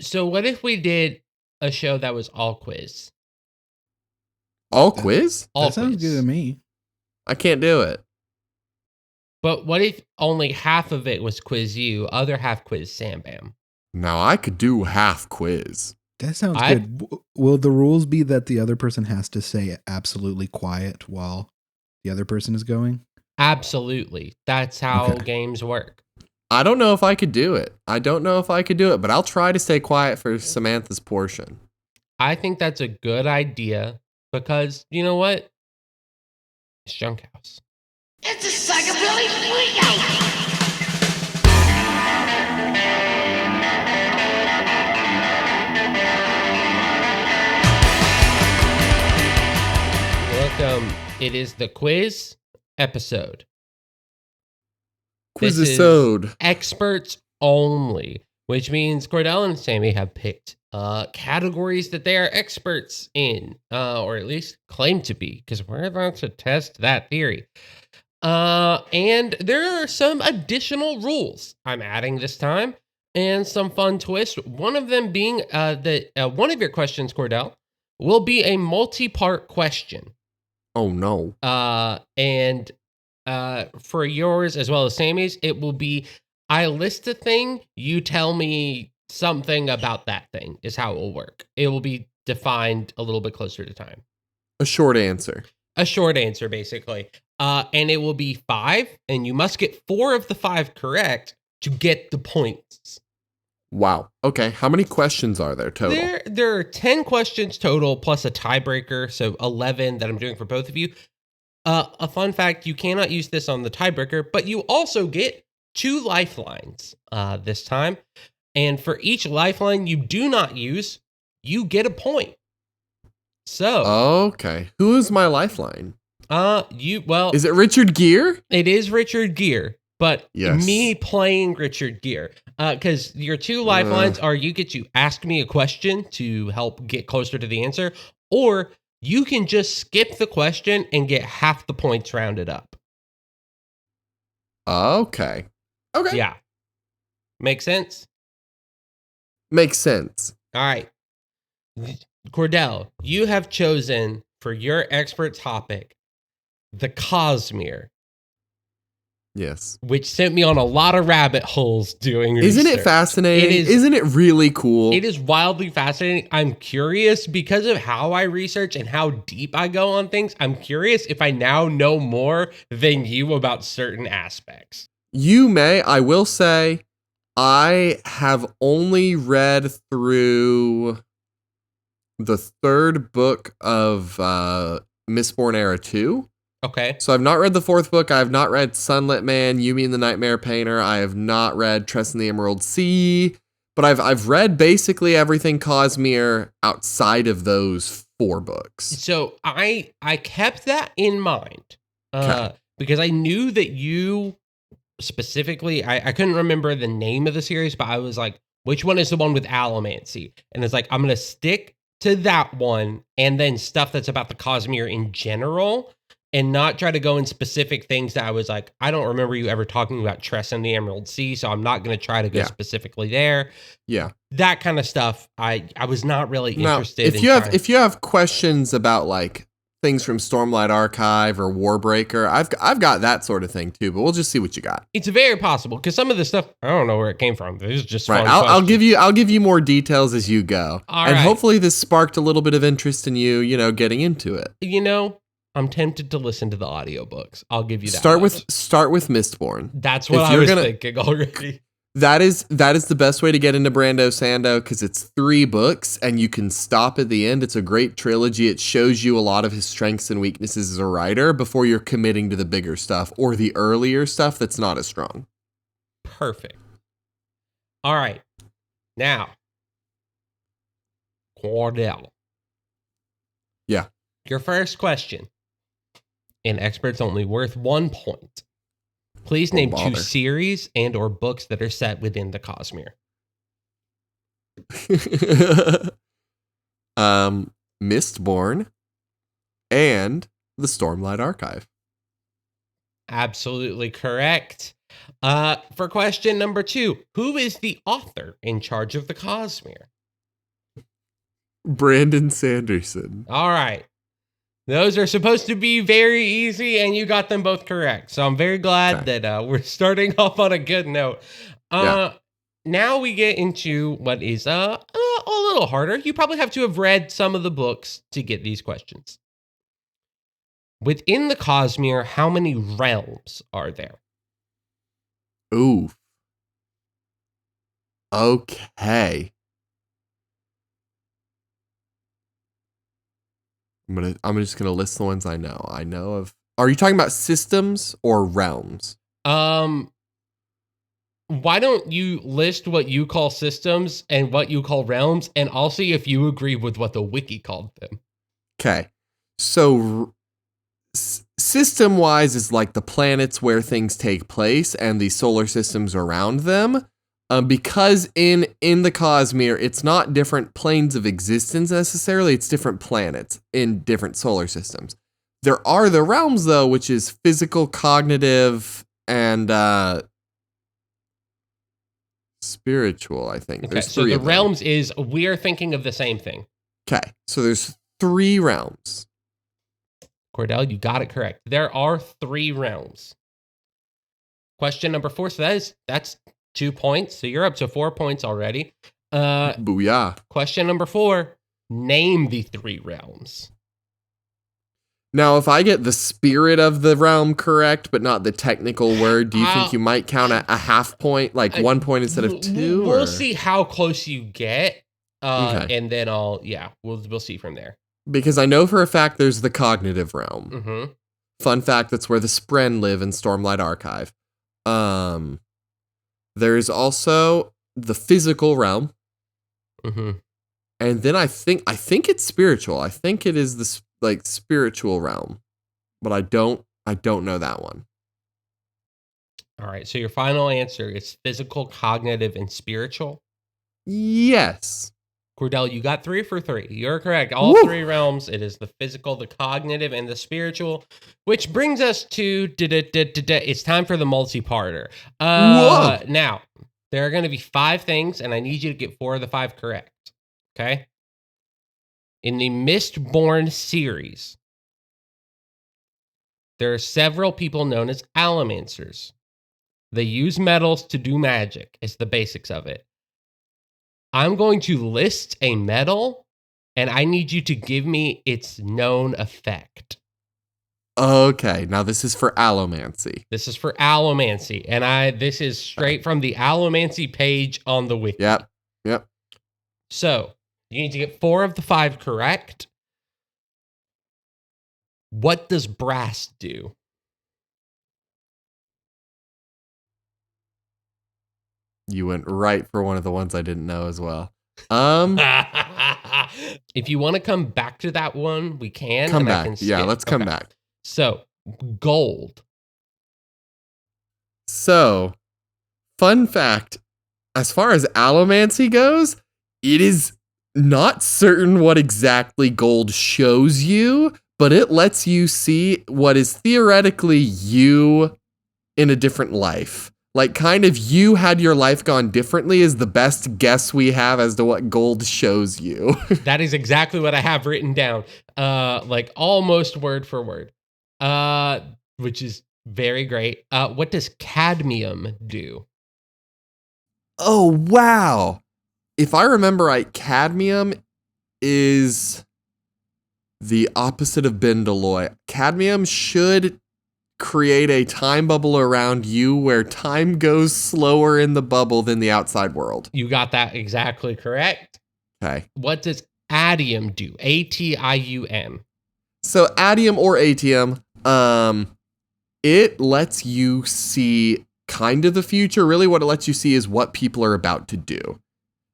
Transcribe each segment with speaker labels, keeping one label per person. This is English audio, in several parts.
Speaker 1: So what if we did a show that was all quiz?
Speaker 2: All quiz?
Speaker 1: All
Speaker 3: That sounds
Speaker 1: quiz.
Speaker 3: good to me.
Speaker 2: I can't do it.
Speaker 1: But what if only half of it was quiz you, other half quiz Sam Bam?
Speaker 2: Now I could do half quiz.
Speaker 3: That sounds good. Will the rules be that the other person has to say absolutely quiet while the other person is going?
Speaker 1: Absolutely. That's how games work.
Speaker 2: I don't know if I could do it. But I'll try to stay quiet for Samantha's portion.
Speaker 1: I think that's a good idea because, you know what? It's Junk House.
Speaker 4: It's a psychobilly freakout!
Speaker 1: Welcome. It is the quiz episode.
Speaker 2: Quizisode.
Speaker 1: Experts only, which means Cordell and Sammi have picked categories that they are experts in, or at least claim to be, because we're about to test that theory. And there are some additional rules I'm adding this time, and some fun twists. One of them being that one of your questions, Cordell, will be a multi-part question.
Speaker 2: Oh no.
Speaker 1: And for yours as well as Sammy's, it will be I list a thing, you tell me something about that thing is how it will work. It will be defined a little bit closer to time.
Speaker 2: A short answer.
Speaker 1: A short answer, basically. And it will be 5, and you must get 4 of the 5 correct to get the points.
Speaker 2: Wow. Okay. How many questions are there total?
Speaker 1: There are 10 questions total, plus a tiebreaker, so 11 that I'm doing for both of you. A fun fact, you cannot use this on the tiebreaker, but you also get 2 lifelines this time. And for each lifeline you do not use, you get a point. So
Speaker 2: okay. Who is my lifeline?
Speaker 1: Is
Speaker 2: it Richard Gere?
Speaker 1: It is Richard Gere, but
Speaker 2: yes.
Speaker 1: Me playing Richard Gere. Because your 2 lifelines are you get to ask me a question to help get closer to the answer, or you can just skip the question and get half the points rounded up.
Speaker 2: Okay. Okay.
Speaker 1: Yeah. Make sense?
Speaker 2: Makes sense.
Speaker 1: All right. Cordell, you have chosen for your expert topic the Cosmere.
Speaker 2: Yes.
Speaker 1: Which sent me on a lot of rabbit holes doing research.
Speaker 2: Isn't it fascinating? Isn't it really cool?
Speaker 1: It is wildly fascinating. I'm curious because of how I research and how deep I go on things. I'm curious if I now know more than you about certain aspects.
Speaker 2: You may. I will say I have only read through the 3rd book of Mistborn Era 2.
Speaker 1: Okay.
Speaker 2: So I've not read the 4th book. I have not read Sunlit Man, Yumi and the Nightmare Painter. I have not read Tress in the Emerald Sea. But I've read basically everything Cosmere outside of those 4 books.
Speaker 1: So I kept that in mind because I knew that you specifically, I couldn't remember the name of the series, but I was like, which one is the one with Allomancy? And it's like, I'm going to stick to that one and then stuff that's about the Cosmere in general, and not try to go in specific things that I was like, I don't remember you ever talking about Tress and the Emerald Sea, so I'm not going to try to go specifically there.
Speaker 2: Yeah.
Speaker 1: That kind of stuff, I was not really interested
Speaker 2: in. If you have questions about like things from Stormlight Archive or Warbreaker, I've got that sort of thing too, but we'll just see what you got.
Speaker 1: It's very possible because some of the stuff I don't know where it came from. It's just
Speaker 2: right. I'll give you more details as you go, and hopefully this sparked a little bit of interest in you. Getting into it.
Speaker 1: I'm tempted to listen to the audiobooks. I'll give you that.
Speaker 2: Start with Mistborn.
Speaker 1: That's what I was thinking already.
Speaker 2: That is the best way to get into Brando Sando because it's 3 books and you can stop at the end. It's a great trilogy. It shows you a lot of his strengths and weaknesses as a writer before you're committing to the bigger stuff or the earlier stuff that's not as strong.
Speaker 1: Perfect. All right. Now, Cordell.
Speaker 2: Yeah.
Speaker 1: Your first question. In experts only, worth 1 point. Please name 2 series and or books that are set within the Cosmere.
Speaker 2: Mistborn and the Stormlight Archive.
Speaker 1: Absolutely correct. For question number 2, who is the author in charge of the Cosmere?
Speaker 2: Brandon Sanderson.
Speaker 1: All right. Those are supposed to be very easy, and you got them both correct. So I'm very glad that we're starting off on a good note. Now we get into what is a little harder. You probably have to have read some of the books to get these questions. Within the Cosmere, how many realms are there?
Speaker 2: Ooh. Okay. I'm just gonna list the ones I know. I know of. Are you talking about systems or realms?
Speaker 1: Why don't you list what you call systems and what you call realms, and I'll see if you agree with what the wiki called them.
Speaker 2: Okay. So system-wise is like the planets where things take place and the solar systems around them. Because in the Cosmere, it's not different planes of existence necessarily, it's different planets in different solar systems. There are the realms, though, which is physical, cognitive, and spiritual, I think.
Speaker 1: Okay,
Speaker 2: There's
Speaker 1: so
Speaker 2: three
Speaker 1: the
Speaker 2: of them.
Speaker 1: realms is, we're thinking of the same thing.
Speaker 2: Okay, so there's 3 realms.
Speaker 1: Cordell, you got it correct. There are 3 realms. Question number 4, so that's 2 points. So you're up to 4 points already.
Speaker 2: Booyah.
Speaker 1: Question number 4, name the 3 realms.
Speaker 2: Now, if I get the spirit of the realm correct, but not the technical word, do you think you might count a half point, like 1 point instead of 2?
Speaker 1: We'll see how close you get.
Speaker 2: Okay.
Speaker 1: And then we'll see from there.
Speaker 2: Because I know for a fact there's the cognitive realm.
Speaker 1: Mm-hmm.
Speaker 2: Fun fact, that's where the Spren live in Stormlight Archive. There's also the physical realm.
Speaker 1: Mm-hmm.
Speaker 2: And then I think it's spiritual. I think it is the spiritual realm. But I don't know that one.
Speaker 1: All right, so your final answer is physical, cognitive, and spiritual?
Speaker 2: Yes.
Speaker 1: Cordell, you got 3 for 3. You're correct. All 3 realms. It is the physical, the cognitive, and the spiritual, which brings us to it's time for the multi-parter. Now, there are going to be 5 things, and I need you to get 4 of the 5 correct. Okay? In the Mistborn series, there are several people known as allomancers. They use metals to do magic. It's the basics of it. I'm going to list a metal, and I need you to give me its known effect.
Speaker 2: Okay, now this is for allomancy.
Speaker 1: This is for allomancy, and this is straight from the allomancy page on the wiki.
Speaker 2: Yep.
Speaker 1: So, you need to get 4 of the 5 correct. What does brass do?
Speaker 2: You went right for one of the ones I didn't know as well.
Speaker 1: If you want to come back to that one, we can.
Speaker 2: Come back. Yeah, let's come back.
Speaker 1: So, gold.
Speaker 2: So, fun fact, as far as allomancy goes, it is not certain what exactly gold shows you, but it lets you see what is theoretically you in a different life. Like, kind of you had your life gone differently is the best guess we have as to what gold shows you.
Speaker 1: That is exactly what I have written down. Like almost word for word. Which is very great. What does cadmium do?
Speaker 2: Oh, wow. If I remember right, cadmium is the opposite of Bendalloy. Cadmium should create a time bubble around you where time goes slower in the bubble than the outside world.
Speaker 1: You got that exactly correct.
Speaker 2: Okay.
Speaker 1: What does adium do? ATIUM.
Speaker 2: So adium or atium, it lets you see kind of the future. Really what it lets you see is what people are about to do.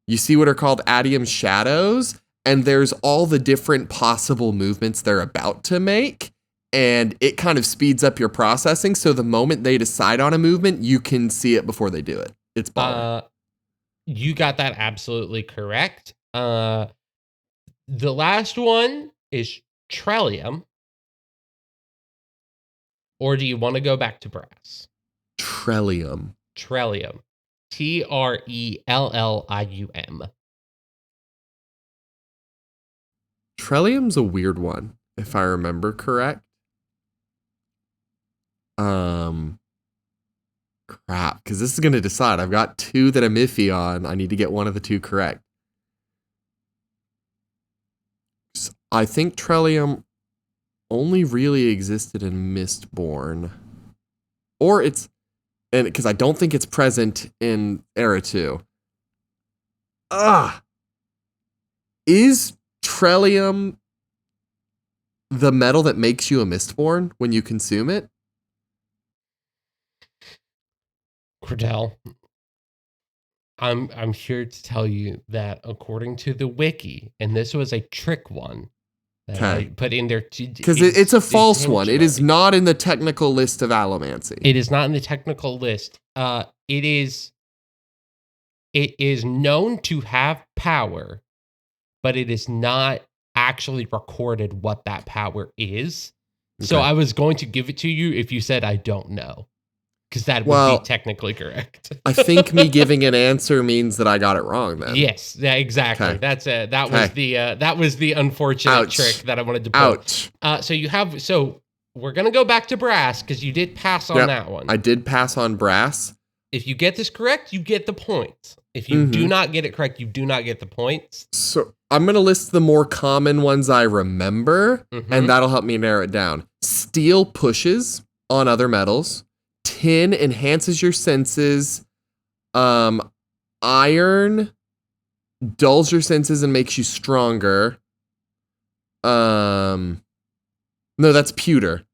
Speaker 2: You see what are called adium shadows, and there's all the different possible movements they're about to make. And it kind of speeds up your processing. So the moment they decide on a movement, you can see it before they do it. It's baller.
Speaker 1: You got that absolutely correct. The last one is Trellium. Or do you want to go back to brass?
Speaker 2: Trellium.
Speaker 1: Trellium. Trellium.
Speaker 2: Trellium's a weird one, if I remember correct. Crap, because this is going to decide. I've got 2 that I'm iffy on. I need to get one of the 2 correct. I think Trellium only really existed in Mistborn. Or it's, and because I don't think it's present in Era 2. Is Trellium the metal that makes you a Mistborn when you consume it?
Speaker 1: Cordell, I'm here to tell you that according to the wiki, and this was a trick one that I put in there
Speaker 2: because it's a false one. It is not in the technical list of allomancy.
Speaker 1: It is not in the technical list. It is known to have power, but it is not actually recorded what that power is. Okay. So I was going to give it to you if you said I don't know. Because that would be technically correct.
Speaker 2: I think me giving an answer means that I got it wrong then.
Speaker 1: Yes, yeah, exactly. Okay. That was the unfortunate trick that I wanted to pull. Ouch. So we're gonna go back to brass because you did pass on that one.
Speaker 2: I did pass on brass.
Speaker 1: If you get this correct, you get the points. If you do not get it correct, you do not get the points.
Speaker 2: So I'm gonna list the more common ones I remember, and that'll help me narrow it down. Steel pushes on other metals. Tin enhances your senses. Iron dulls your senses and makes you stronger. No, that's pewter.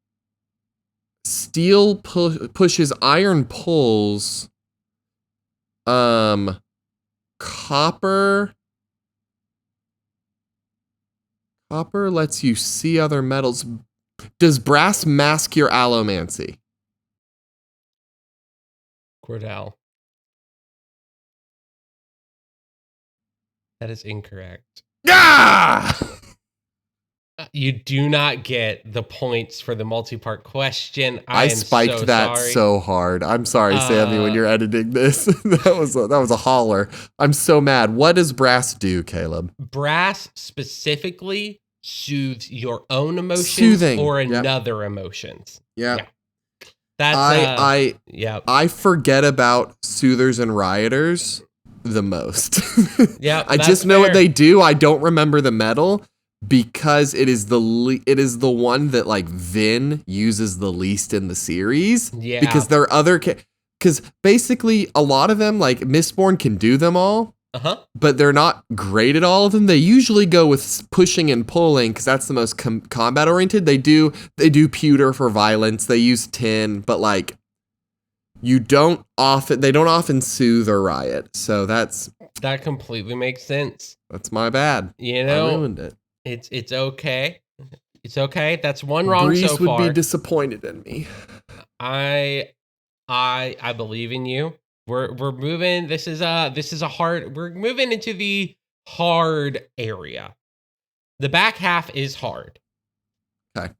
Speaker 2: Steel pushes, iron pulls. Copper lets you see other metals. Does brass mask your allomancy?
Speaker 1: Cordell. That is incorrect.
Speaker 2: Ah!
Speaker 1: You do not get the points for the multi-part question.
Speaker 2: I spiked that so hard. I'm sorry, Sammy, when you're editing this. that was a holler. I'm so mad. What does brass do, Caleb?
Speaker 1: Brass specifically soothes your own emotions or another emotions.
Speaker 2: Yeah.
Speaker 1: That's
Speaker 2: I forget about soothers and rioters the most. I just know what they do. I don't remember the metal because it is the one that like Vin uses the least in the series.
Speaker 1: Yeah.
Speaker 2: Because there are other because basically a lot of them like Mistborn can do them all. But they're not great at all of them. They usually go with pushing and pulling because that's the most combat oriented. They do pewter for violence. They use tin, but like they don't often soothe or riot. So that
Speaker 1: completely makes sense.
Speaker 2: That's my bad.
Speaker 1: You know,
Speaker 2: I ruined it.
Speaker 1: It's okay. It's okay. That's one wrong
Speaker 2: Breeze
Speaker 1: so far.
Speaker 2: Would be disappointed in me.
Speaker 1: I believe in you. We're moving. This is a hard. We're moving into the hard area. The back half is hard.
Speaker 2: Okay.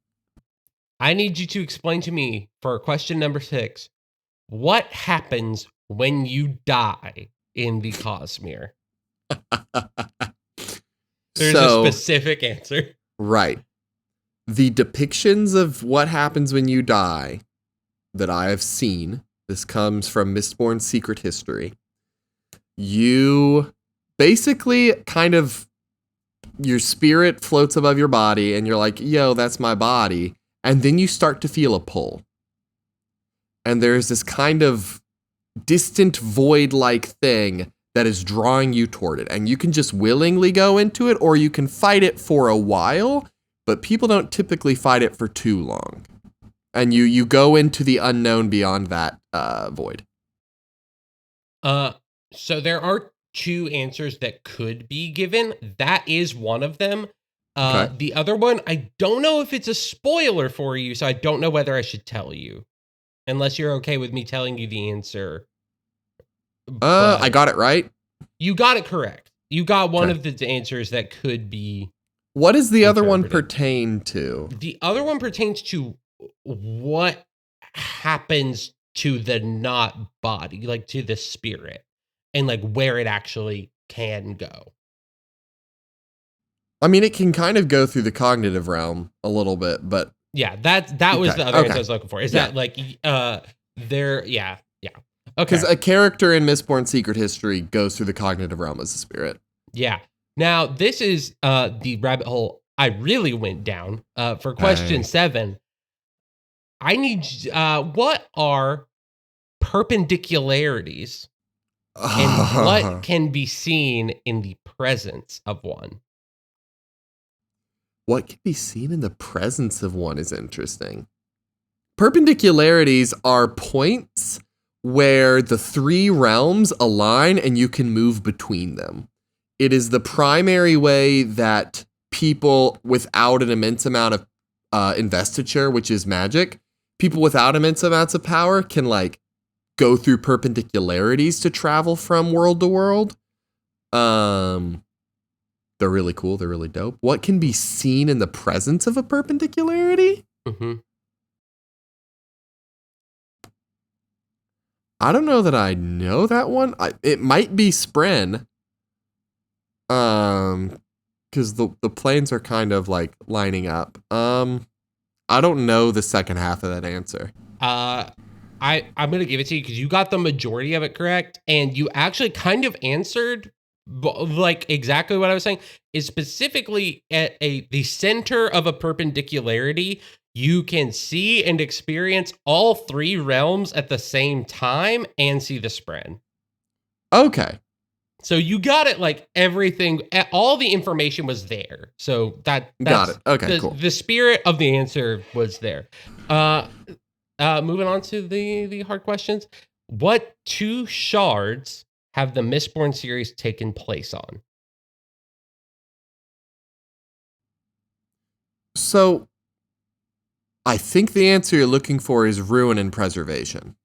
Speaker 1: I need you to explain to me for question number 6, what happens when you die in the Cosmere? There's a specific answer.
Speaker 2: Right. The depictions of what happens when you die that I have seen. This comes from Mistborn's Secret History. You basically kind of, your spirit floats above your body and you're like, yo, that's my body. And then you start to feel a pull. And there's this kind of distant void-like thing that is drawing you toward it. And you can just willingly go into it or you can fight it for a while, but people don't typically fight it for too long. And you go into the unknown beyond that void.
Speaker 1: So there are 2 answers that could be given. That is one of them. Okay. The other one, I don't know if it's a spoiler for you, so I don't know whether I should tell you. Unless you're okay with me telling you the answer.
Speaker 2: I got it right.
Speaker 1: You got it correct. You got one of the answers that could be.
Speaker 2: What does the other one pertain to?
Speaker 1: The other one pertains to what happens to the not body, like to the spirit, and like where it actually can go.
Speaker 2: I mean, it can kind of go through the cognitive realm a little bit, but
Speaker 1: Yeah, that was
Speaker 2: Okay,
Speaker 1: the other answer
Speaker 2: okay.
Speaker 1: I was looking for. Is
Speaker 2: Yeah.
Speaker 1: that like there? Yeah. Okay.
Speaker 2: because a character in Mistborn Secret History goes through the cognitive realm as a spirit.
Speaker 1: Yeah. Now this is the rabbit hole I really went down. For question 7, I need what are perpendicularities and what can be seen in the presence of one?
Speaker 2: What can be seen in the presence of one is interesting. Perpendicularities are points where the 3 realms align and you can move between them. It is the primary way that people without an immense amount of investiture, which is magic, people without immense amounts of power can like go through perpendicularities to travel from world to world. They're really cool. They're really dope. What can be seen in the presence of a perpendicularity?
Speaker 1: Mm-hmm.
Speaker 2: I don't know that I know that one. It might be Spren. Because the planes are kind of like lining up. I don't know the second half of that answer.
Speaker 1: I'm gonna give it to you because you got the majority of it correct, and you actually kind of answered like exactly what I was saying. Is specifically at the center of a perpendicularity, you can see and experience all 3 realms at the same time and see the spread.
Speaker 2: Okay.
Speaker 1: So you got it, like everything, all the information was there. So that's
Speaker 2: Got it. Okay, cool.
Speaker 1: The spirit of the answer was there. Moving on to the hard questions. What 2 shards have the Mistborn series taken place on?
Speaker 2: So, I think the answer you're looking for is ruin and preservation.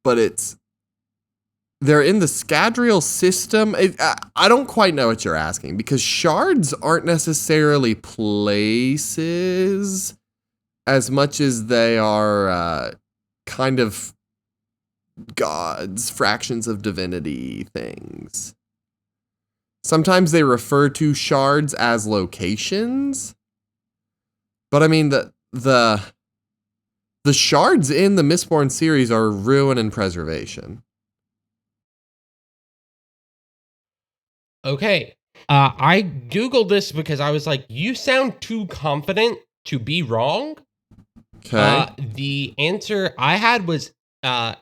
Speaker 2: But they're in the Scadrial system. I don't quite know what you're asking because shards aren't necessarily places as much as they are kind of gods, fractions of divinity things. Sometimes they refer to shards as locations. But I mean the shards in the Mistborn series are ruin and preservation.
Speaker 1: Okay. I Googled this because I was like, you sound too confident to be wrong.
Speaker 2: Okay.
Speaker 1: The answer I had was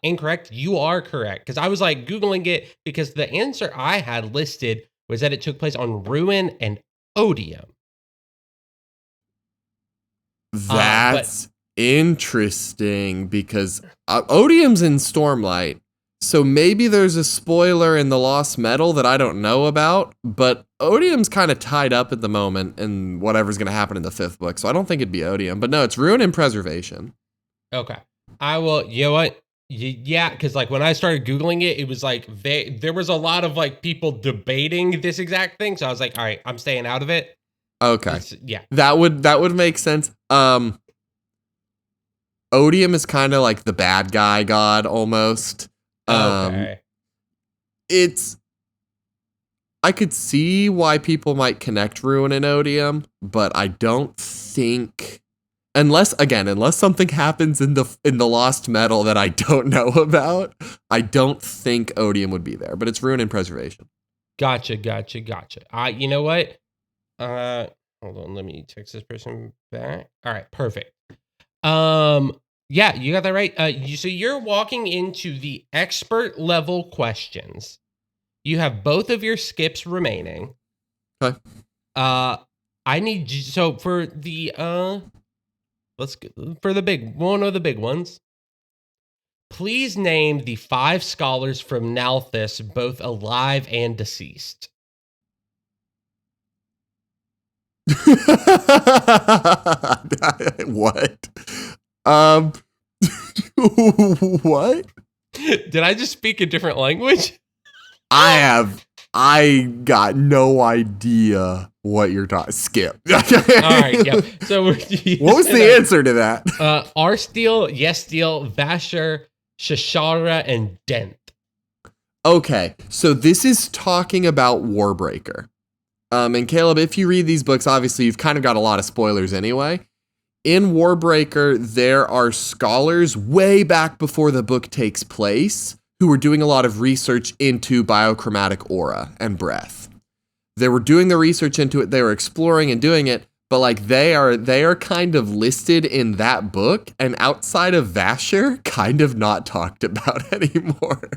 Speaker 1: incorrect. You are correct. Because I was like Googling it because the answer I had listed was that it took place on Ruin and Odium.
Speaker 2: That's interesting because Odium's in Stormlight. So maybe there's a spoiler in the Lost Metal that I don't know about, but Odium's kind of tied up at the moment in whatever's going to happen in the 5th book. So I don't think it'd be Odium, but no, it's Ruin and Preservation.
Speaker 1: Okay. I will, you know what? Yeah, because like when I started Googling it, it was like there was a lot of like people debating this exact thing. So I was like, all right, I'm staying out of it.
Speaker 2: Okay.
Speaker 1: Yeah.
Speaker 2: That would make sense. Odium is kind of like the bad guy god almost.
Speaker 1: Okay.
Speaker 2: I could see why people might connect Ruin and Odium, but I don't think unless something happens in the Lost Metal that I don't know about, I don't think Odium would be there, but it's Ruin and Preservation.
Speaker 1: Gotcha. You know what? Hold on, let me text this person back. All right, perfect. Yeah, you got that right. So you're walking into the expert level questions. You have both of your skips remaining.
Speaker 2: Okay.
Speaker 1: I need you, so for the for the big one of the big ones. Please name the 5 scholars from Nalthis, both alive and deceased.
Speaker 2: What? What?
Speaker 1: Did I just speak a different language?
Speaker 2: I have I got no idea what you're talking. Skip.
Speaker 1: All right, yeah. So
Speaker 2: what was the answer to that?
Speaker 1: Arsteel, Yesteel, Vasher, Shashara, and Dent.
Speaker 2: Okay, so this is talking about Warbreaker. And Caleb, if you read these books, obviously you've kind of got a lot of spoilers anyway. In Warbreaker, there are scholars way back before the book takes place who were doing a lot of research into biochromatic aura and breath. They were doing the research into it, they were exploring and doing it, but like they are kind of listed in that book, and outside of Vasher, kind of not talked about anymore.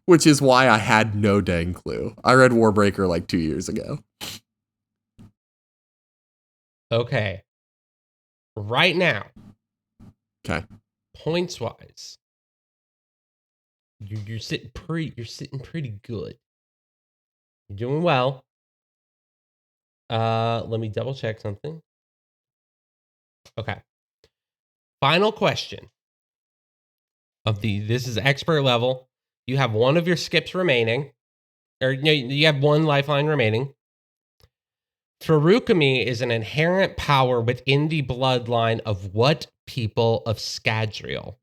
Speaker 2: Which is why I had no dang clue. I read Warbreaker like 2 years ago.
Speaker 1: Okay. Right now.
Speaker 2: Okay.
Speaker 1: Points wise. You're sitting pretty good. You're doing well. Let me double check something. Okay. Final question. This is expert level. You have one of your skips remaining. Or no, you have one lifeline remaining. Feruchemy is an inherent power within the bloodline of what people of Scadrial?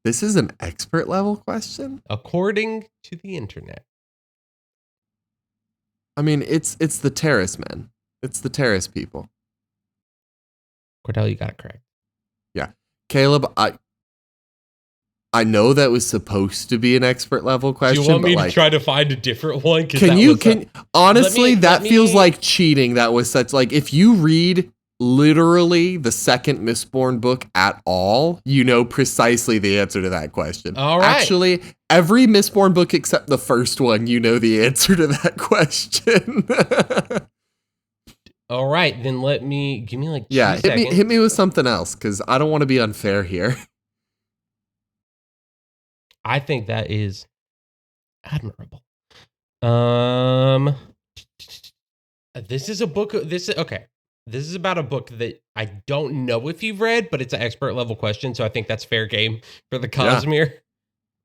Speaker 2: This is an expert level question?
Speaker 1: According to the internet.
Speaker 2: I mean, it's the Terrace men. It's the Terrace people.
Speaker 1: Cordell, you got it correct.
Speaker 2: Yeah. Caleb, I know that was supposed to be an expert level question.
Speaker 1: Do you want me
Speaker 2: but
Speaker 1: to try to find a different one?
Speaker 2: Honestly, that feels like cheating. That was such like, if you read literally the second Mistborn book at all, you know precisely the answer to that question.
Speaker 1: All right.
Speaker 2: Actually, every Mistborn book except the first one, you know the answer to that question.
Speaker 1: All right, then give me like 2 seconds.
Speaker 2: Hit me with something else, because I don't want to be unfair here.
Speaker 1: I think that is admirable. This is a book. This is about a book that I don't know if you've read, but it's an expert level question, so I think that's fair game for the Cosmere.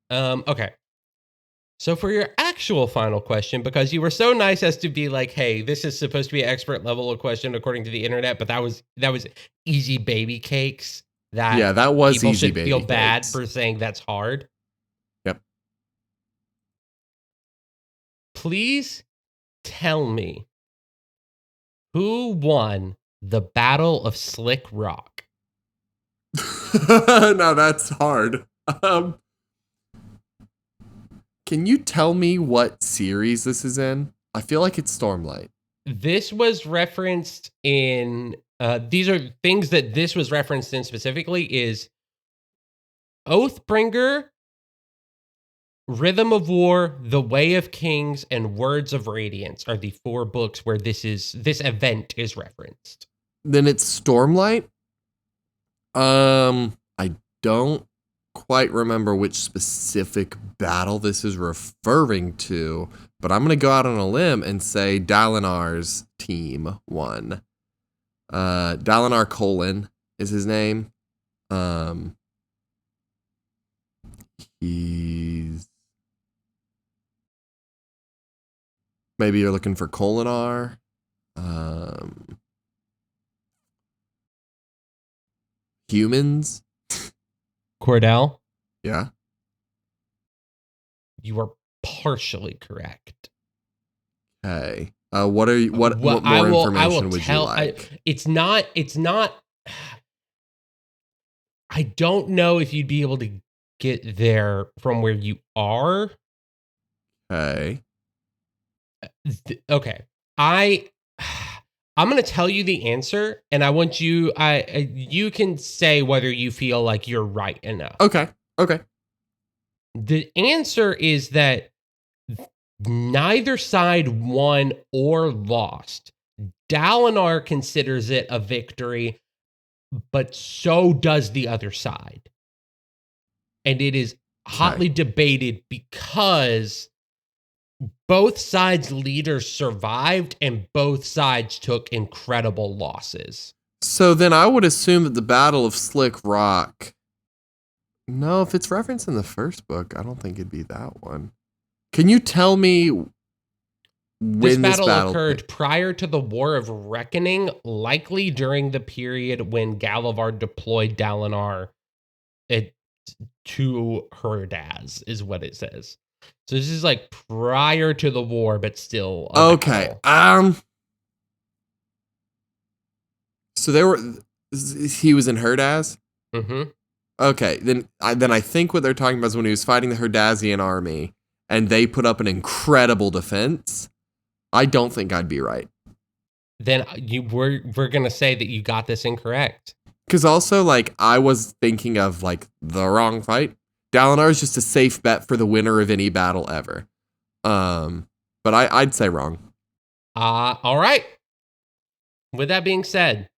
Speaker 1: Yeah. Okay. So for your actual final question, because you were so nice as to be like, hey, this is supposed to be an expert level question according to the internet, but that was easy baby cakes.
Speaker 2: That was
Speaker 1: people
Speaker 2: easy
Speaker 1: should
Speaker 2: baby
Speaker 1: feel
Speaker 2: cakes.
Speaker 1: bad for saying that's hard.
Speaker 2: Yep.
Speaker 1: Please tell me who won the Battle of Slick Rock?
Speaker 2: No, that's hard. Can you tell me what series this is in? I feel like it's Stormlight.
Speaker 1: This was referenced in, these are things that this was referenced in specifically is Oathbringer, Rhythm of War, The Way of Kings, and Words of Radiance are the 4 books where this event is referenced.
Speaker 2: Then it's Stormlight. I don't quite remember which specific battle this is referring to, but I'm gonna go out on a limb and say Dalinar's team won. Dalinar Colin is his name. He's maybe you're looking for Kolinar. Humans.
Speaker 1: Cordell,
Speaker 2: Yeah.
Speaker 1: you are partially correct.
Speaker 2: Okay. What more information would you like?
Speaker 1: It's not. I don't know if you'd be able to get there from where you are.
Speaker 2: Okay.
Speaker 1: Okay. I'm going to tell you the answer, and I want you. You can say whether you feel like you're right enough.
Speaker 2: Okay.
Speaker 1: The answer is that neither side won or lost. Dalinar considers it a victory, but so does the other side. And it is hotly debated because both sides' leaders survived and both sides took incredible losses.
Speaker 2: So then I would assume that the Battle of Slick Rock. No, if it's referenced in the first book, I don't think it'd be that one. Can you tell me
Speaker 1: This
Speaker 2: when
Speaker 1: battle occurred prior to the War of Reckoning, likely during the period when Galavar deployed Dalinar to Herdaz, is what it says. So this is like prior to the war, but still a
Speaker 2: Okay.
Speaker 1: battle.
Speaker 2: So he was in Herdaz?
Speaker 1: Mm-hmm.
Speaker 2: Okay, then I think what they're talking about is when he was fighting the Herdazian army, and they put up an incredible defense. I don't think I'd be right.
Speaker 1: Then we're gonna say that you got this incorrect.
Speaker 2: Because also, like, I was thinking of, like, the wrong fight. Dalinar is just a safe bet for the winner of any battle ever. But I'd say wrong.
Speaker 1: All right. With that being said,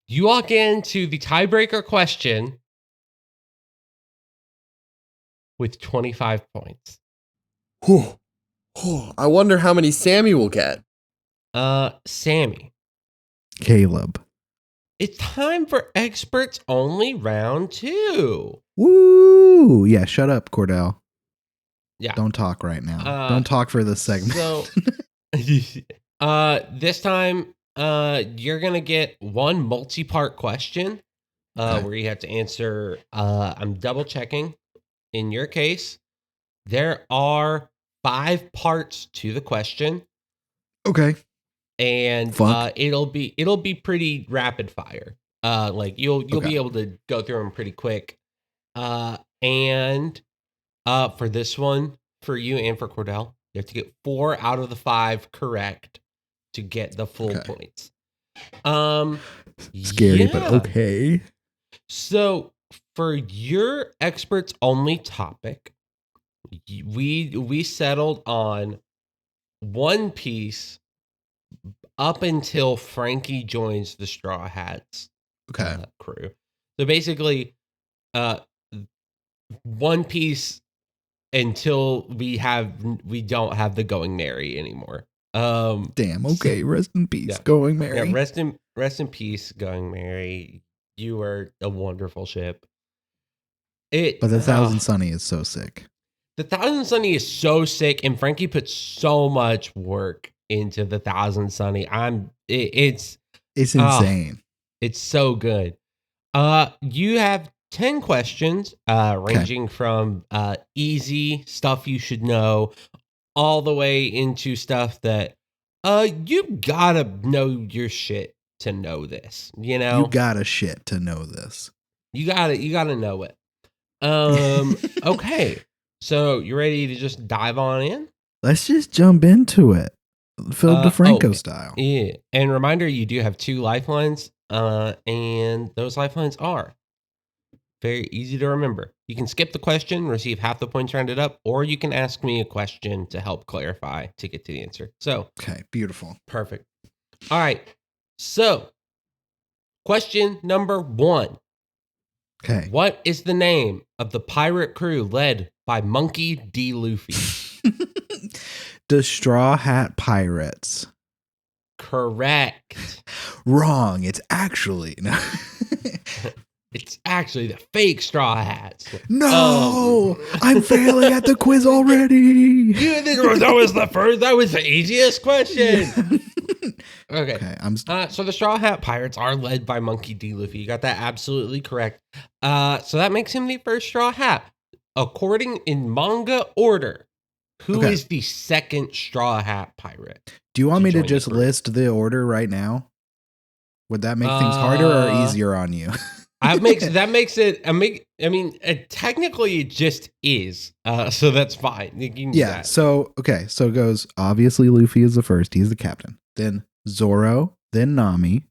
Speaker 1: you walk into the tiebreaker question with 25 points.
Speaker 2: Whew. I wonder how many Sammi will get.
Speaker 1: Sammi.
Speaker 3: Caleb.
Speaker 1: It's time for experts only round 2.
Speaker 3: Woo! Yeah, shut up, Cordell.
Speaker 1: Yeah.
Speaker 3: Don't talk right now. Don't talk for this segment.
Speaker 1: So, this time, you're gonna get one multi-part question,
Speaker 3: Okay.
Speaker 1: where you have to answer. I'm double checking. In your case, there are 5 parts to the question,
Speaker 3: Okay.
Speaker 1: and it'll be pretty rapid fire. Like you'll be able to go through them pretty quick. And for this one, for you and for Cordell, you have to get 4 out of the 5 correct to get the full points.
Speaker 3: Scary, but okay.
Speaker 1: So for your experts only topic, we settled on One Piece up until Frankie joins the Straw Hats crew. So basically, One Piece until we don't have the Going Merry anymore.
Speaker 3: Damn. Okay. Rest in peace, Going Merry.
Speaker 1: Yeah, rest in peace, Going Merry. You were a wonderful ship.
Speaker 3: But the Thousand Sunny is so sick.
Speaker 1: The Thousand Sunny is so sick, and Frankie put so much work into the Thousand Sunny. It's
Speaker 3: insane.
Speaker 1: It's so good. You have 10 questions, ranging from easy stuff you should know, all the way into stuff that you gotta know your shit to know this. You know,
Speaker 3: You gotta shit to know this.
Speaker 1: You gotta know it. Okay. So you ready to just dive on in?
Speaker 3: Let's just jump into it. Phil DeFranco style.
Speaker 1: Yeah. And reminder, you do have 2 lifelines. And those lifelines are very easy to remember. You can skip the question, receive half the points rounded up, or you can ask me a question to help clarify to get to the answer. So,
Speaker 3: okay, beautiful.
Speaker 1: Perfect. All right. So, question number 1.
Speaker 3: Okay.
Speaker 1: What is the name of the pirate crew led by Monkey D. Luffy?
Speaker 3: The Straw Hat Pirates.
Speaker 1: Correct.
Speaker 3: Wrong. It's actually no.
Speaker 1: It's actually the fake Straw Hats.
Speaker 3: No, I'm failing at the quiz already.
Speaker 1: That was the easiest question. Okay. So the Straw Hat Pirates are led by Monkey D. Luffy. You got that absolutely correct. So that makes him the first Straw Hat. According in manga order, who is the second Straw Hat pirate?
Speaker 3: Do you want me to just list the order right now? Would that make things harder or easier on you?
Speaker 1: Technically it just is. So that's fine. You can do that.
Speaker 3: So it goes, obviously Luffy is the first. He's the captain. Then Zoro, then Nami,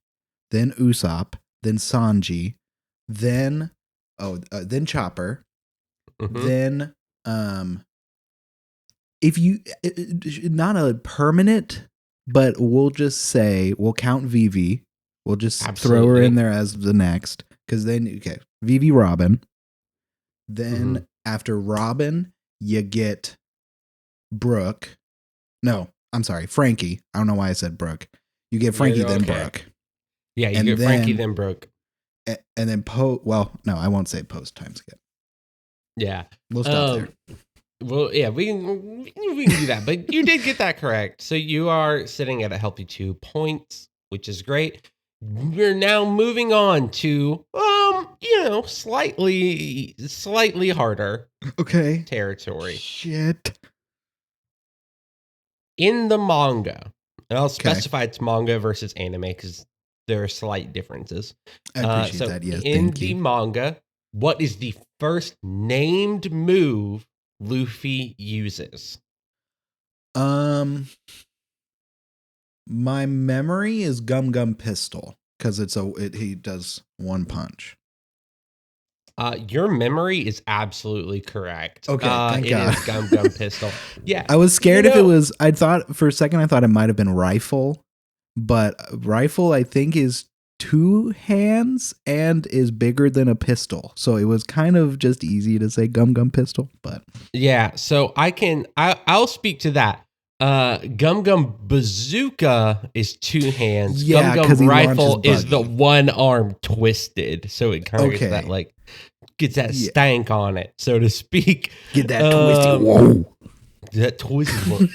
Speaker 3: then Usopp, then Sanji, then Chopper, then if you not a permanent, but we'll just say we'll count Vivi. We'll just throw her in there as the next, because then Vivi Robin. Then after Robin, you get Brooke. No, I'm sorry, Frankie. I don't know why I said Brooke. You get Frankie, then Brooke.
Speaker 1: Yeah, you get Frankie, then Brooke.
Speaker 3: And then well, no, I won't say post time skip.
Speaker 1: Yeah.
Speaker 3: We'll stop there.
Speaker 1: Well, yeah, we can do that, but you did get that correct. So you are sitting at a healthy 2 points, which is great. We're now moving on to slightly harder
Speaker 3: Okay.
Speaker 1: territory.
Speaker 3: Shit.
Speaker 1: In the manga, and I'll specify it's manga versus anime because there are slight differences.
Speaker 3: I appreciate that. Yes,
Speaker 1: in
Speaker 3: thank
Speaker 1: the
Speaker 3: you.
Speaker 1: manga, what is the first named move Luffy uses?
Speaker 3: My memory is Gum Gum Pistol because he does one punch.
Speaker 1: Your memory is absolutely correct.
Speaker 3: Okay, thank God.
Speaker 1: It is Gum Gum Pistol. Yeah,
Speaker 3: I was scared if it was. I thought for a second it might have been Rifle, but Rifle I think is 2 hands and is bigger than a pistol, so it was kind of just easy to say Gum Gum Pistol. But
Speaker 1: yeah, so I'll speak to that. Gum Gum Bazooka is 2 hands.
Speaker 3: Yeah,
Speaker 1: Gum Gum Rifle is the one arm twisted, so it kind of gets that stank on it, so to speak.
Speaker 3: Get that twisty. Whoa.
Speaker 1: That twisty one.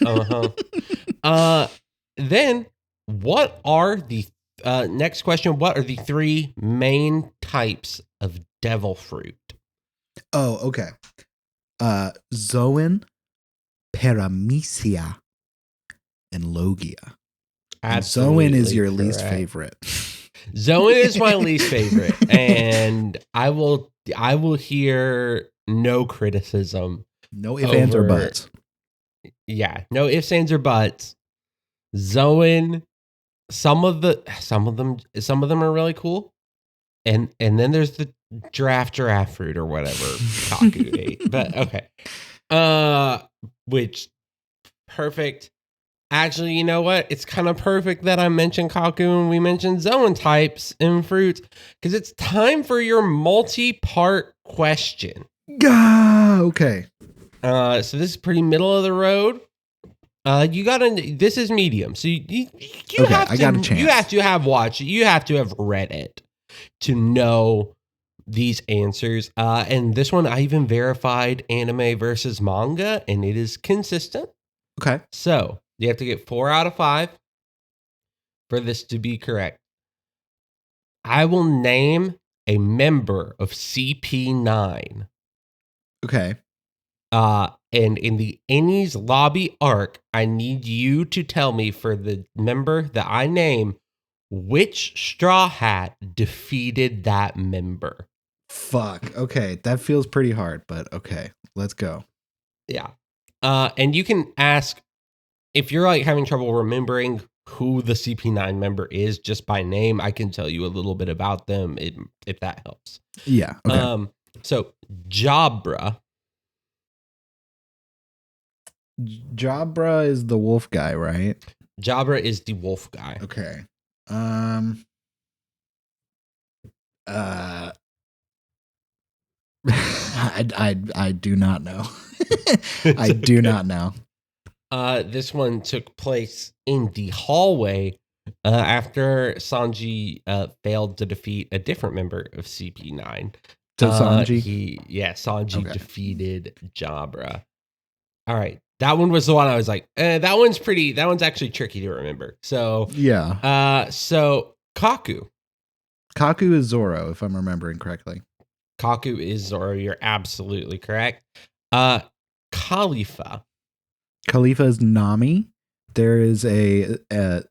Speaker 1: Then what are the next question? What are the 3 main types of devil fruit?
Speaker 3: Oh, okay. Zoan, Paramecia, and Logia.
Speaker 1: Absolutely.
Speaker 3: Zoan is your
Speaker 1: correct.
Speaker 3: least favorite.
Speaker 1: Zoan is my least favorite, and I will hear no criticism.
Speaker 3: No ifs, ands, or buts.
Speaker 1: Yeah, no ifs, ands, or buts. Zoan, some of them are really cool, and then there's the giraffe fruit or whatever Kaku ate. But okay, which perfect. Actually, you know what? It's kind of perfect that I mentioned Kaku and we mentioned zone types and fruits because it's time for your multi-part question.
Speaker 3: Okay.
Speaker 1: So this is pretty middle of the road. This is medium. So you have to,
Speaker 3: I got a chance.
Speaker 1: You have to have watched it. You have to have read it to know these answers. And this one I even verified anime versus manga, and it is consistent.
Speaker 3: Okay.
Speaker 1: So you have to get 4 out of 5 for this to be correct. I will name a member of CP9.
Speaker 3: Okay.
Speaker 1: And in the Enies lobby arc, I need you to tell me for the member that I name, which Straw Hat defeated that member.
Speaker 3: Fuck. Okay. That feels pretty hard, but okay. Let's go.
Speaker 1: Yeah. And you can ask if you're like having trouble remembering who the CP9 member is just by name. I can tell you a little bit about them if that helps.
Speaker 3: Yeah. Okay.
Speaker 1: So Jabra.
Speaker 3: Jabra is the wolf guy, right?
Speaker 1: Jabra is the wolf guy.
Speaker 3: Okay. I do not know. I do not know.
Speaker 1: This one took place in the hallway after Sanji failed to defeat a different member of CP9.
Speaker 3: So Sanji?
Speaker 1: Sanji defeated Jabra. All right. That one was the one I was like, that one's actually tricky to remember. So
Speaker 3: yeah.
Speaker 1: So Kaku.
Speaker 3: Kaku is Zoro, if I'm remembering correctly.
Speaker 1: Kaku is Zoro. You're absolutely correct. Khalifa.
Speaker 3: Khalifa is Nami. There is a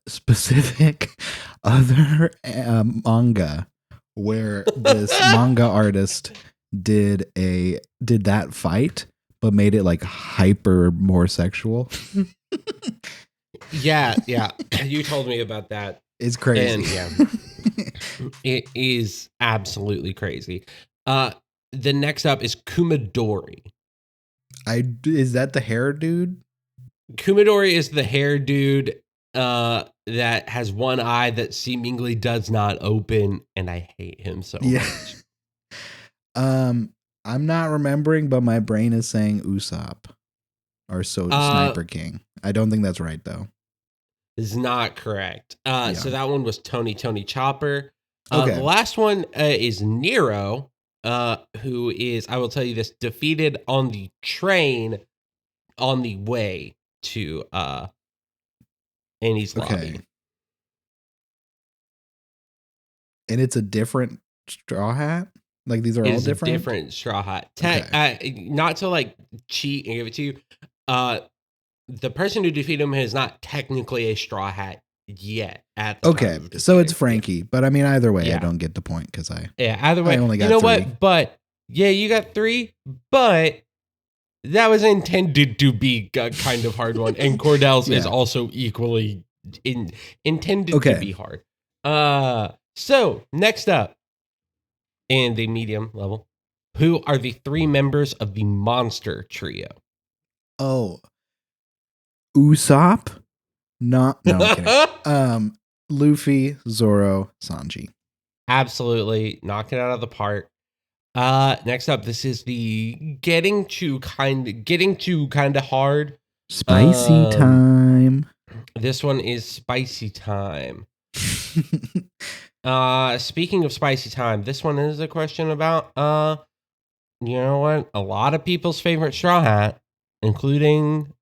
Speaker 3: specific other manga where this manga artist did that fight, but made it like hyper more sexual.
Speaker 1: Yeah. You told me about that.
Speaker 3: It's crazy.
Speaker 1: And yeah, it is absolutely crazy. The next up is Kumadori.
Speaker 3: Is that the hair dude?
Speaker 1: Kumadori is the hair dude that has one eye that seemingly does not open, and I hate him so much.
Speaker 3: I'm not remembering, but my brain is saying Usopp or Sniper King. I don't think that's right though.
Speaker 1: Is not correct. So that one was Tony Chopper.
Speaker 3: Okay.
Speaker 1: The last one is Nero, who is, I will tell you this, defeated on the train on the way to Annie's lobby.
Speaker 3: And it's a different Straw Hat? Like these are
Speaker 1: It
Speaker 3: all
Speaker 1: is
Speaker 3: different?
Speaker 1: a different Straw Hat. Not to like cheat and give it to you. The person who defeated him is not technically a Straw Hat yet. At the time of
Speaker 3: so it's
Speaker 1: defeating.
Speaker 3: Frankie. But I mean, either way,
Speaker 1: Yeah.
Speaker 3: I don't get the point because
Speaker 1: either way.
Speaker 3: I only got
Speaker 1: you know
Speaker 3: 3.
Speaker 1: what? But yeah, you got 3. But that was intended to be a kind of hard one, and Cordell's is also equally intended to be hard. So next up, in the medium level, who are the 3 members of the monster trio?
Speaker 3: Oh, Usopp? No, I'm kidding. Luffy, Zoro, Sanji.
Speaker 1: Absolutely, knock it out of the park. Next up, this is the getting to kind of hard.
Speaker 3: Spicy time.
Speaker 1: This one is spicy time. Speaking of spicy time, this one is a question about you know what? A lot of people's favorite Straw Hat, including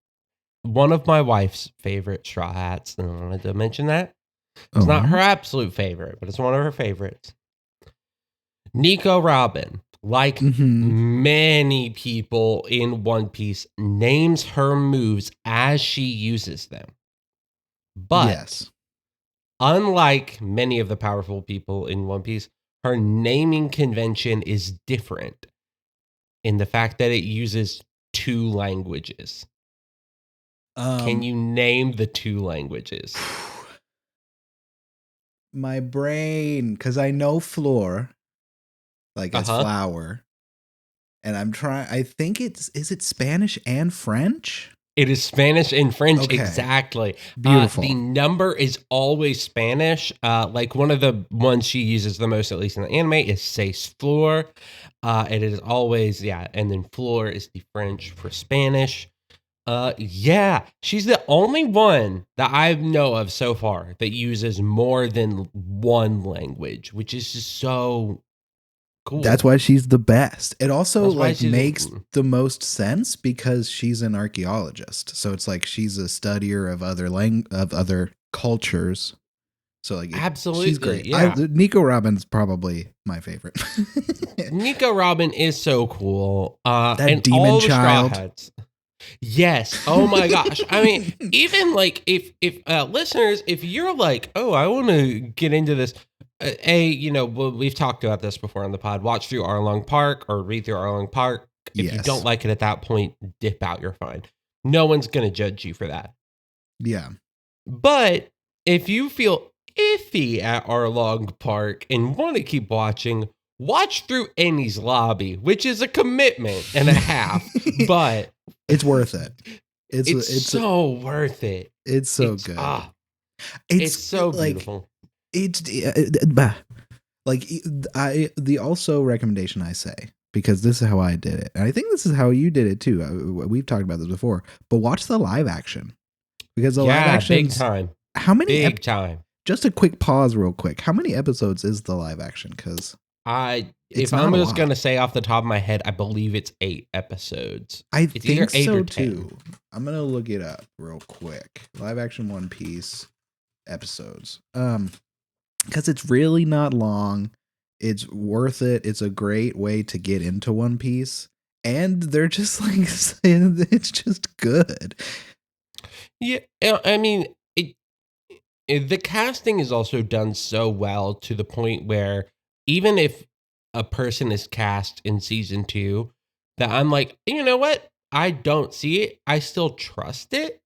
Speaker 1: one of my wife's favorite Straw Hats. And I wanted to mention that. It's not her absolute favorite, but it's one of her favorites. Nico Robin, like many people in One Piece, names her moves as she uses them. But unlike many of the powerful people in One Piece, her naming convention is different in the fact that it uses 2 languages. Can you name the 2 languages?
Speaker 3: My brain, because I know floor, like as flower, and I'm trying. I think is it Spanish and French?
Speaker 1: It is Spanish and French, exactly.
Speaker 3: Beautiful.
Speaker 1: The number is always Spanish. Like one of the ones she uses the most, at least in the anime, is Seis Flor. It is always, and then Flor is the French for Spanish. She's the only one that I know of so far that uses more than one language, which is just so cool.
Speaker 3: That's why she's the best. It also makes the most sense because she's an archaeologist. So it's like she's a studier of other cultures. So like
Speaker 1: absolutely,
Speaker 3: she's great.
Speaker 1: Yeah.
Speaker 3: Nico Robin's probably my favorite.
Speaker 1: Nico Robin is so cool.
Speaker 3: That demon child.
Speaker 1: Yes. Oh my gosh. I mean, even like if listeners, if you're like, oh, I want to get into this, we've talked about this before on the pod. Watch through Arlong Park or read through Arlong Park. If you don't like it at that point, dip out. You're fine. No one's gonna judge you for that.
Speaker 3: Yeah.
Speaker 1: But if you feel iffy at Arlong Park and want to keep watching, watch through Annie's lobby, which is a commitment and a half, but
Speaker 3: it's worth it.
Speaker 1: It's so worth it.
Speaker 3: It's so good.
Speaker 1: It's so beautiful.
Speaker 3: The also recommendation I say, because this is how I did it, and I think this is how you did it too. We've talked about this before, but watch the live action, because the live action
Speaker 1: big time.
Speaker 3: How many
Speaker 1: big time?
Speaker 3: Just a quick pause, real quick. How many episodes is the live action? Because
Speaker 1: if I'm just gonna say off the top of my head, I believe it's 8 episodes.
Speaker 3: I think so too. I'm gonna look it up real quick. Live action One Piece episodes. Because it's really not long. It's worth it. It's a great way to get into One Piece, and they're just like it's just good.
Speaker 1: Yeah, I mean, the casting is also done so well to the point where even if a person is cast in season 2, that I'm like, you know what? I don't see it. I still trust it.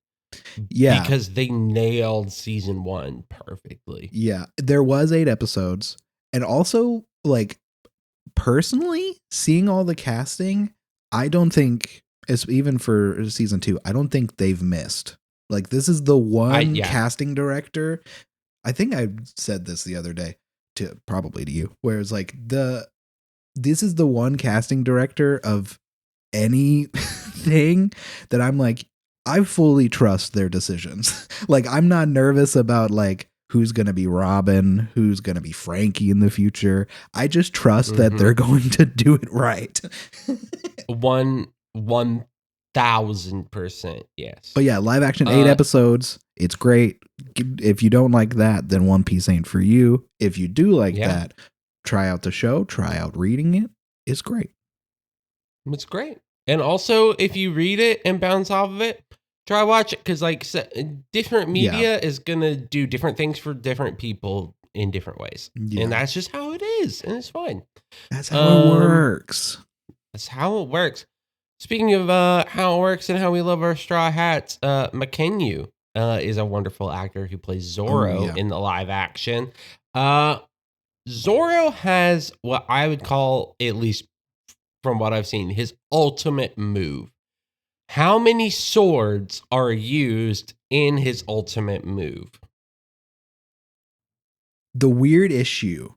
Speaker 1: Yeah. Because they nailed season 1 perfectly.
Speaker 3: Yeah. There was 8 episodes. And also, like, personally, seeing all the casting, I don't think, even for season 2, I don't think they've missed. Like, this is the one casting director. I think I said this the other day probably to you, where it's like this is the one casting director of anything that I'm like, I fully trust their decisions. Like, I'm not nervous about like who's going to be Robin, who's going to be Frankie in the future. I just trust that they're going to do it right.
Speaker 1: One 1,000% yes.
Speaker 3: But yeah, live action 8 episodes. It's great. If you don't like that, then One Piece ain't for you. If you do like that, try out the show. Try out reading it. It's great.
Speaker 1: It's great. And also, if you read it and bounce off of it, try watch it because different media is gonna do different things for different people in different ways, and that's just how it is, and it's fine.
Speaker 3: That's how it works.
Speaker 1: That's how it works. Speaking of how it works and how we love our straw hats, McKenyu is a wonderful actor who plays Zoro in the live action. Zoro has what I would call, at least from what I've seen, his ultimate move. How many swords are used in his ultimate move?
Speaker 3: The weird issue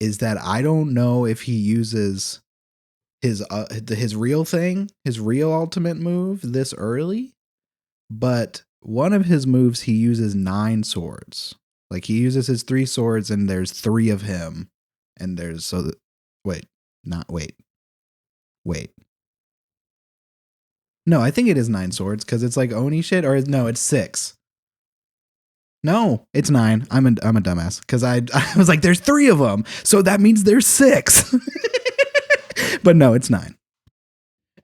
Speaker 3: is that I don't know if he uses his real thing, his real ultimate move this early, but one of his moves he uses 9 swords. Like he uses his 3 swords and there's 3 of him, and there's wait. No, I think it is 9 swords because it's like Oni shit, or no, it's 6. No, it's 9. I'm a dumbass because I was like, there's 3 of them, so that means there's 6. But no, it's 9.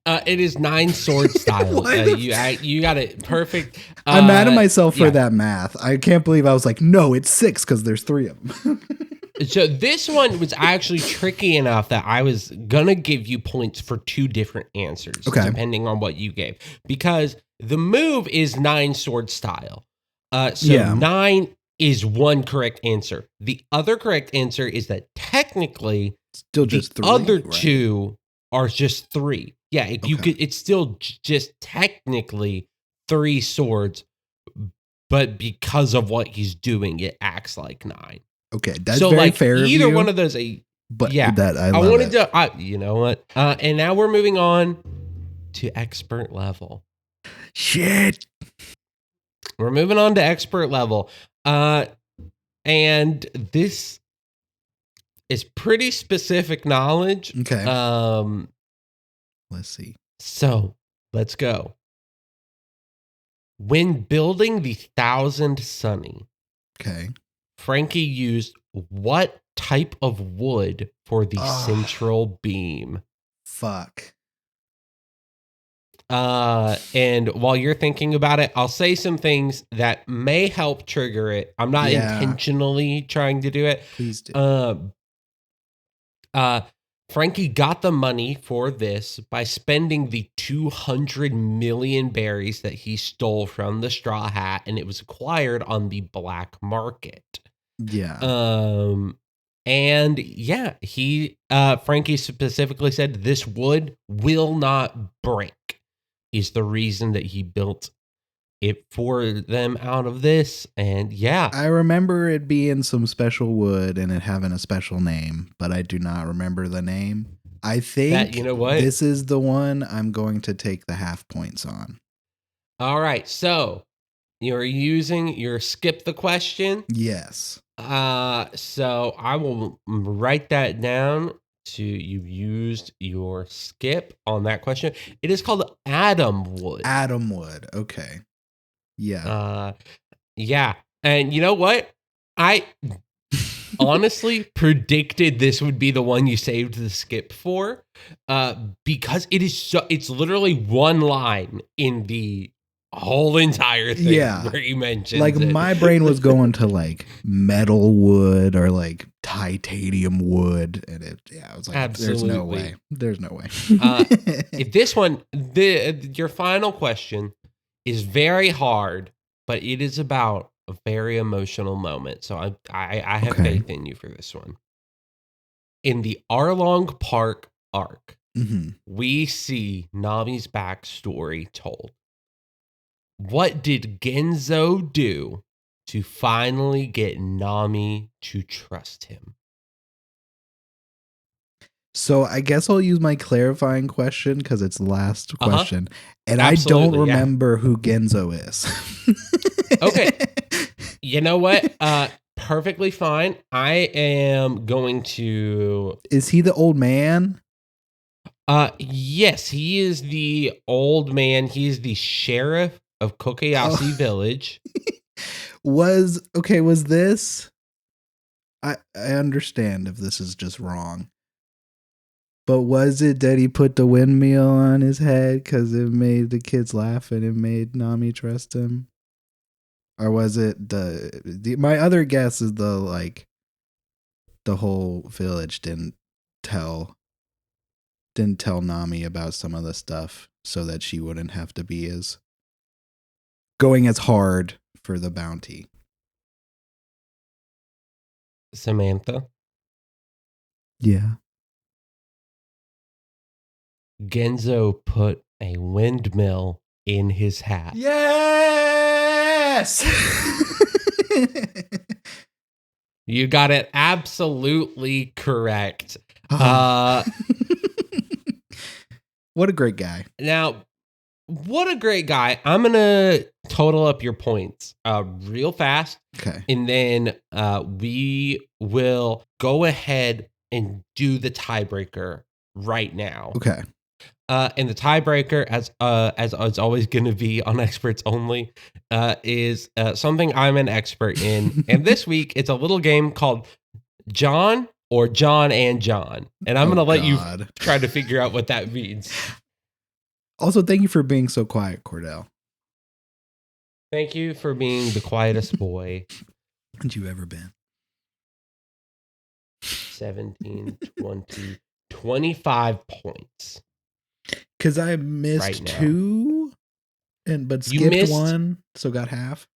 Speaker 1: It is 9 sword style. You got it perfect.
Speaker 3: I'm mad at myself for that math. I can't believe I was like, no, it's 6 because there's 3 of them.
Speaker 1: So this one was actually tricky enough that I was gonna give you points for 2 different answers, depending on what you gave, because the move is 9 sword style. 9 is one correct answer. The other correct answer is that technically,
Speaker 3: still just
Speaker 1: the
Speaker 3: 3.
Speaker 1: Other 2 are just 3. Yeah, you could. It's still just technically 3 swords, but because of what he's doing, it acts like 9.
Speaker 3: Okay, that's very fair.
Speaker 1: Either one of those,
Speaker 3: but yeah, that I wanted
Speaker 1: to. You know what? And now we're moving on to expert level.
Speaker 3: Shit.
Speaker 1: We're moving on to expert level. And this is pretty specific knowledge.
Speaker 3: Okay. Let's see.
Speaker 1: So let's go. When building the 1000 Sunny, Frankie used what type of wood for the central beam?
Speaker 3: Fuck.
Speaker 1: And while you're thinking about it, I'll say some things that may help trigger it. I'm not intentionally trying to do it.
Speaker 3: Please do.
Speaker 1: Frankie got the money for this by spending the 200 million berries that he stole from the Straw Hat, and it was acquired on the black market.
Speaker 3: Yeah.
Speaker 1: And yeah, Frankie specifically said this wood will not break is the reason that he built it for them out of this. And yeah,
Speaker 3: I remember it being some special wood and it having a special name, but I do not remember the name. I think
Speaker 1: that, you know what?
Speaker 3: This is the one I'm going to take the half points on.
Speaker 1: All right. So you're using your skip the question.
Speaker 3: Yes.
Speaker 1: So I will write that down to you've used your skip on that question. It is called Adam wood.
Speaker 3: Adam wood. Okay. Yeah.
Speaker 1: Yeah. And you know what? I honestly predicted this would be the one you saved the skip for, because it's literally one line in the whole entire thing where he mentions
Speaker 3: like
Speaker 1: it.
Speaker 3: My brain was going to like metal wood or like titanium wood, and I was like,
Speaker 1: absolutely.
Speaker 3: There's no way.
Speaker 1: If this one, your final question is very hard, but it is about a very emotional moment. So I have faith in you for this one. In the Arlong Park arc, we see Nami's backstory told. What did Genzo do to finally get Nami to trust him?
Speaker 3: So I guess I'll use my clarifying question because it's the last question. And absolutely, I don't remember who Genzo is.
Speaker 1: Okay. You know what? Perfectly fine. I am going to...
Speaker 3: Is he the old man?
Speaker 1: Yes, he is the old man. He is the sheriff of Kokoyasi Village.
Speaker 3: Was this? I understand if this is just wrong. But was it that he put the windmill on his head because it made the kids laugh and it made Nami trust him? Or was it my other guess is the whole village didn't tell Nami about some of the stuff so that she wouldn't have to be going as hard for the bounty.
Speaker 1: Samantha.
Speaker 3: Yeah.
Speaker 1: Genzo put a windmill in his hat.
Speaker 3: Yes!
Speaker 1: You got it absolutely correct.
Speaker 3: What a great guy.
Speaker 1: Now, what a great guy. I'm going to total up your points real fast.
Speaker 3: Okay.
Speaker 1: And then we will go ahead and do the tiebreaker right now.
Speaker 3: Okay.
Speaker 1: And the tiebreaker, as it's always going to be on Experts Only, is something I'm an expert in. And this week, it's a little game called John or John and John. And I'm going to let you try to figure out what that means.
Speaker 3: Also, thank you for being so quiet, Cordell.
Speaker 1: Thank you for being the quietest boy.
Speaker 3: That you've ever been.
Speaker 1: 17, 20, 25 points.
Speaker 3: Because I missed
Speaker 1: right
Speaker 3: 2, but skipped 1, so got half.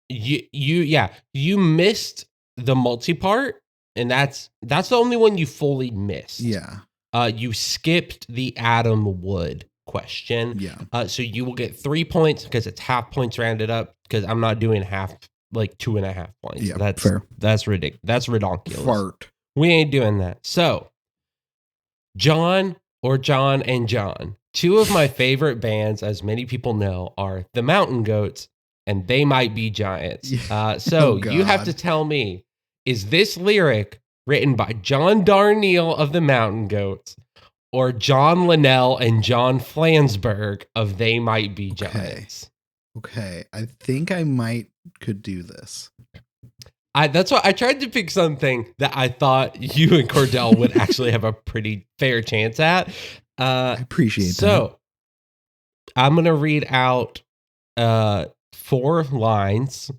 Speaker 1: You missed the multi-part, and that's the only one you fully missed.
Speaker 3: Yeah.
Speaker 1: You skipped the Adam Wood question.
Speaker 3: Yeah.
Speaker 1: So you will get 3 points because it's half points rounded up, because I'm not doing half, like 2.5 points.
Speaker 3: Yeah,
Speaker 1: that's
Speaker 3: fair.
Speaker 1: That's ridiculous. That's ridiculous.
Speaker 3: Fart.
Speaker 1: We ain't doing that. So, John or John and John. 2 of my favorite bands, as many people know, are the Mountain Goats and They Might Be Giants. So you have to tell me, is this lyric written by John Darnielle of the Mountain Goats or John Linnell and John Flansburgh of They Might Be Giants?
Speaker 3: Okay. I think I could do this.
Speaker 1: That's why I tried to pick something that I thought you and Cordell would actually have a pretty fair chance at.
Speaker 3: I appreciate that.
Speaker 1: So I'm going to read out 4 lines.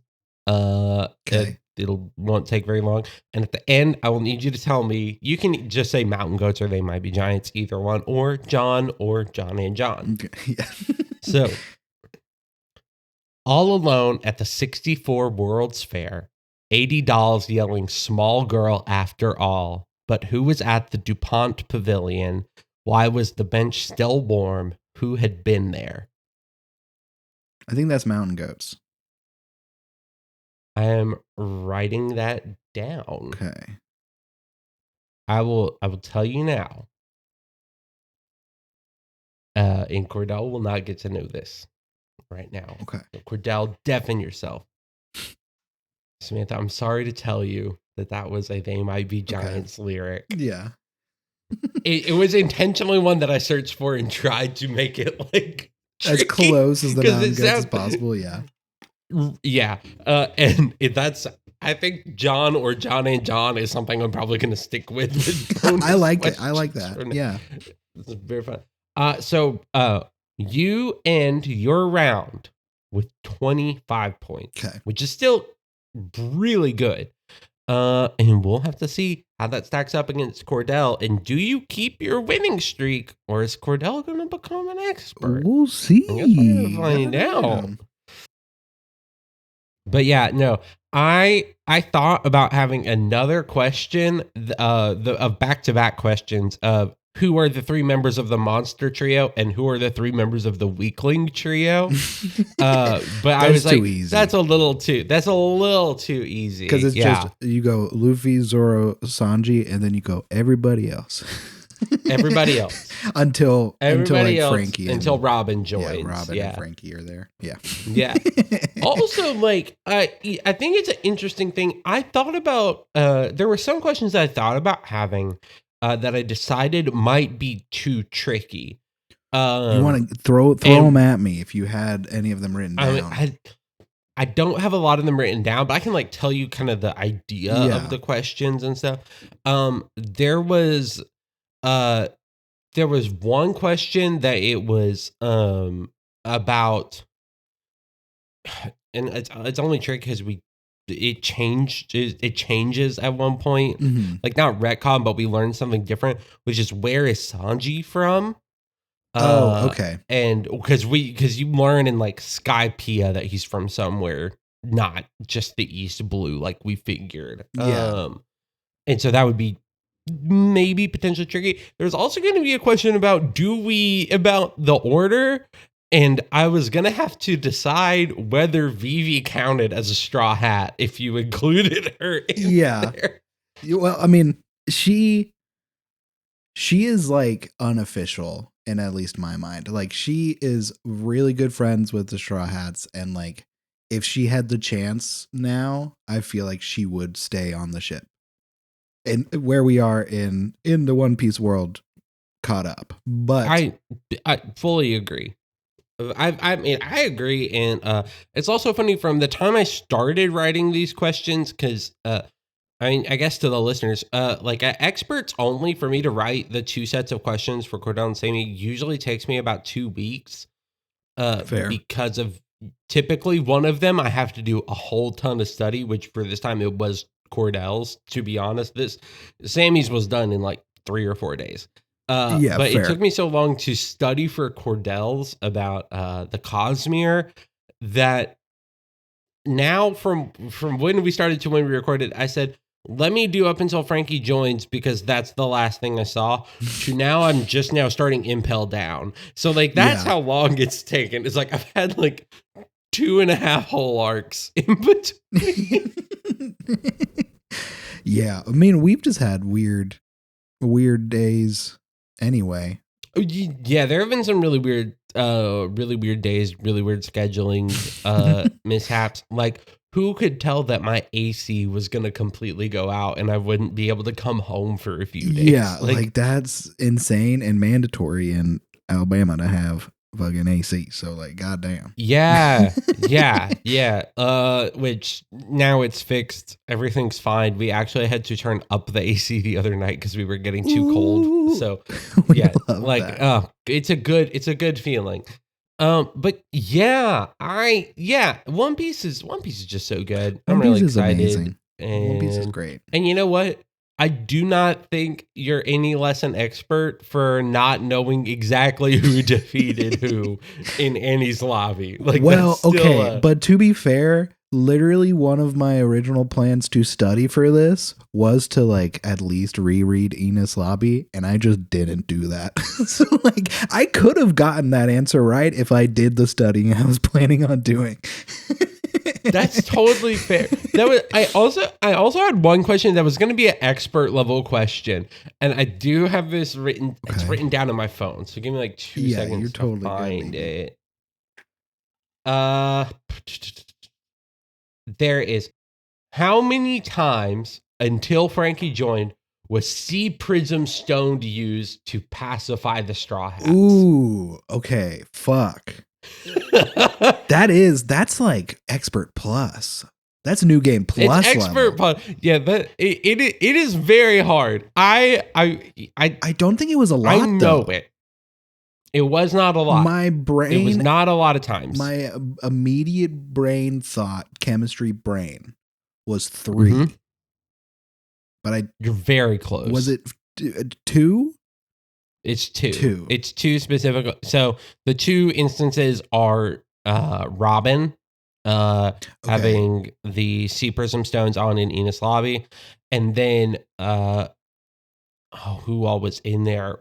Speaker 3: Okay.
Speaker 1: It won't take very long. And at the end, I will need you to tell me, you can just say Mountain Goats or They Might Be Giants, either one, or John and John.
Speaker 3: Okay. Yeah.
Speaker 1: So, all alone at the 64 World's Fair, 80 dolls yelling small girl after all. But who was at the DuPont Pavilion? Why was the bench still warm? Who had been there?
Speaker 3: I think that's Mountain Goats.
Speaker 1: I am writing that down.
Speaker 3: Okay.
Speaker 1: I will tell you now. And Cordell will not get to know this right now.
Speaker 3: Okay.
Speaker 1: So Cordell, deafen yourself. Samantha, I'm sorry to tell you that was a They Might Be Giants lyric.
Speaker 3: Yeah.
Speaker 1: It was intentionally one that I searched for and tried to make it like
Speaker 3: as close as the Mountain Goats as possible. Yeah.
Speaker 1: Yeah. And that's, I think John or John and John is something I'm probably going to stick with.
Speaker 3: I like it. I like that. Yeah.
Speaker 1: This is very fun. So you end your round with 25 points, which is still really good. And we'll have to see how that stacks up against Cordell. And do you keep your winning streak, or is Cordell going to become an expert?
Speaker 3: We'll see.
Speaker 1: I guess we're gonna find out. But yeah, no, I thought about having another question of back-to-back questions of who are the 3 members of the monster trio and who are the 3 members of the weakling trio. But I was like,
Speaker 3: easy.
Speaker 1: that's a little too easy.
Speaker 3: Because it's just, you go Luffy, Zoro, Sanji, and then you go everybody else.
Speaker 1: Everybody else.
Speaker 3: until
Speaker 1: else,
Speaker 3: Frankie.
Speaker 1: Until Robin joins.
Speaker 3: Yeah, Robin and Frankie are there. Yeah.
Speaker 1: Yeah. Also, like, I think it's an interesting thing. I thought about, there were some questions that I thought about having that I decided might be too tricky.
Speaker 3: You want to throw them at me if you had any of them written down.
Speaker 1: I don't have a lot of them written down, but I can like tell you kind of the idea of the questions and stuff. There was one question that it was about, and it's only tricky because it changes at one point, like not retcon, but we learned something different, which is where is Sanji from?
Speaker 3: Okay.
Speaker 1: And because you learn in like Skypiea that he's from somewhere, not just the East Blue, like we figured.
Speaker 3: Yeah.
Speaker 1: And so that would be maybe potentially tricky. There's also going to be a question about the order. And I was going to have to decide whether Vivi counted as a Straw Hat if you included her in there.
Speaker 3: Well, I mean, she is like unofficial in at least my mind. Like she is really good friends with the Straw Hats. And like, if she had the chance now, I feel like she would stay on the ship. And where we are in the One Piece world caught up. But
Speaker 1: I fully agree. I mean, I agree, and it's also funny from the time I started writing these questions, because I mean, I guess to the listeners, like experts only for me to write the 2 sets of questions for Cordell and Sammi usually takes me about 2 weeks.
Speaker 3: Fair.
Speaker 1: Because of typically one of them I have to do a whole ton of study, which for this time it was Cordell's. To be honest, Sammy's was done in like 3 or 4 days. But fair. It took me so long to study for Cordell's about the Cosmere that now from when we started to when we recorded, I said, let me do up until Frankie joins because that's the last thing I saw. To now I'm just now starting Impel Down. So like that's how long it's taken. It's like I've had like 2.5 whole arcs in between.
Speaker 3: Yeah, I mean, we've just had weird days anyway.
Speaker 1: Yeah, there have been some really weird days, really weird scheduling mishaps. Like, who could tell that my AC was going to completely go out and I wouldn't be able to come home for a few days?
Speaker 3: Yeah, like that's insane and mandatory in Alabama to have fucking AC. So like, goddamn.
Speaker 1: Yeah. Which now it's fixed. Everything's fine. We actually had to turn up the AC the other night because we were getting too cold. So yeah, like, it's a good feeling. But One Piece is just so good. I'm really excited.
Speaker 3: Amazing. One Piece is great.
Speaker 1: And you know what? I do not think you're any less an expert for not knowing exactly who defeated who in Annie's lobby. Like,
Speaker 3: well, okay, but to be fair, literally one of my original plans to study for this was to like at least reread Enies Lobby, and I just didn't do that. So like I could have gotten that answer right if I did the studying I was planning on doing.
Speaker 1: That's totally fair. I also had one question that was going to be an expert level question, and I do have this written. Okay. It's written down on my phone, so give me like 2 seconds to find it. There is. How many times until Frankie joined was Sea Prism Stone used to pacify the Straw Hats?
Speaker 3: Ooh, okay, fuck. That's like expert plus. That's new game plus.
Speaker 1: It's expert plus. Yeah, but it is very hard. I
Speaker 3: don't think it was a lot.
Speaker 1: I know it. It was not a lot.
Speaker 3: My brain.
Speaker 1: It was not a lot of times.
Speaker 3: My immediate brain thought, chemistry brain, was 3. Mm-hmm. But
Speaker 1: you're very close.
Speaker 3: Was it 2?
Speaker 1: It's 2. It's 2 specific. So the 2 instances are Robin having the Sea Prism Stones on in Enies Lobby, and then who all was in there?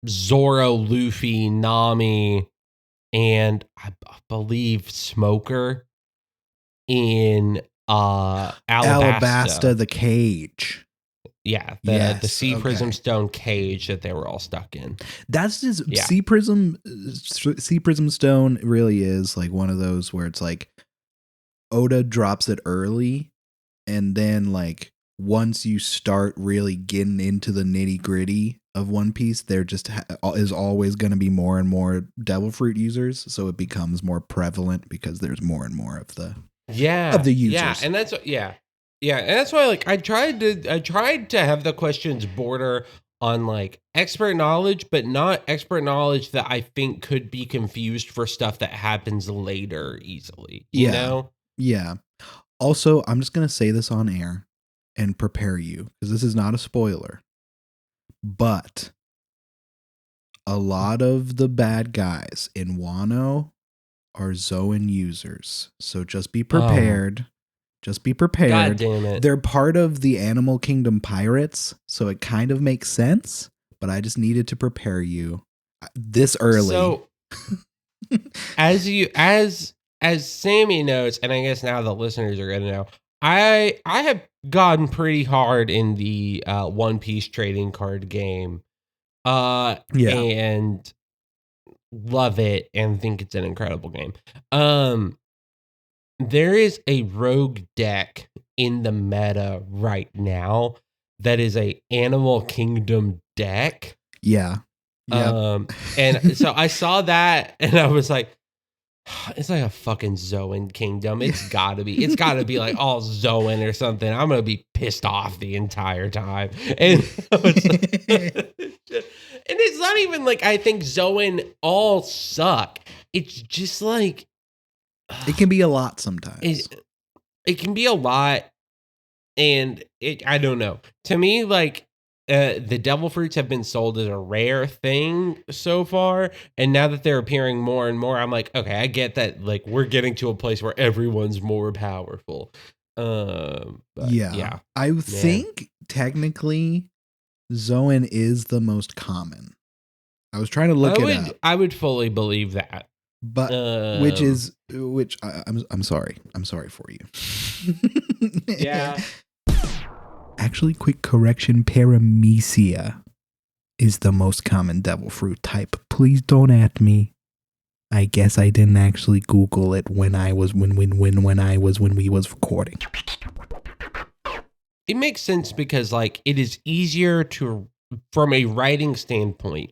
Speaker 1: Zoro, Luffy, Nami, and I believe Smoker in Alabasta,
Speaker 3: the cage.
Speaker 1: Yeah, the Sea Prism Stone cage that they were all stuck in.
Speaker 3: That's just Sea Prism Stone really is like one of those where it's like Oda drops it early and then like once you start really getting into the nitty gritty of One Piece, there just is always going to be more and more devil fruit users. So it becomes more prevalent because there's more and more of the users.
Speaker 1: Yeah, and that's and that's why like I tried to have the questions border on like expert knowledge, but not expert knowledge that I think could be confused for stuff that happens later easily. You know?
Speaker 3: Yeah. Also, I'm just going to say this on air and prepare you, because this is not a spoiler. But a lot of the bad guys in Wano are Zoan users. So just be prepared. Just be prepared.
Speaker 1: God damn it.
Speaker 3: They're part of the Animal Kingdom pirates, so it kind of makes sense, but I just needed to prepare you this early.
Speaker 1: So as Sammy knows, and I guess now the listeners are gonna know, I have gotten pretty hard in the One Piece trading card game. And love it and think it's an incredible game. There is a rogue deck in the meta right now that is a Animal Kingdom deck.
Speaker 3: Yeah.
Speaker 1: And so I saw that and I was like, it's like a fucking Zoan kingdom. It's gotta be like all Zoan or something. I'm gonna be pissed off the entire time. And it's not even like I think Zoan all suck. It's just like
Speaker 3: it can be a lot sometimes.
Speaker 1: It can be a lot, and I don't know. To me, like the devil fruits have been sold as a rare thing so far, and now that they're appearing more and more, I'm like, okay, I get that. Like we're getting to a place where everyone's more powerful. Yeah.
Speaker 3: I think technically Zoan is the most common. I was trying to look it up.
Speaker 1: I would fully believe that.
Speaker 3: But I'm sorry. I'm sorry for you.
Speaker 1: Yeah.
Speaker 3: Actually, quick correction, Paramecia is the most common devil fruit type. Please don't at me. I guess I didn't actually Google it when we was recording.
Speaker 1: It makes sense because like it is easier to, from a writing standpoint,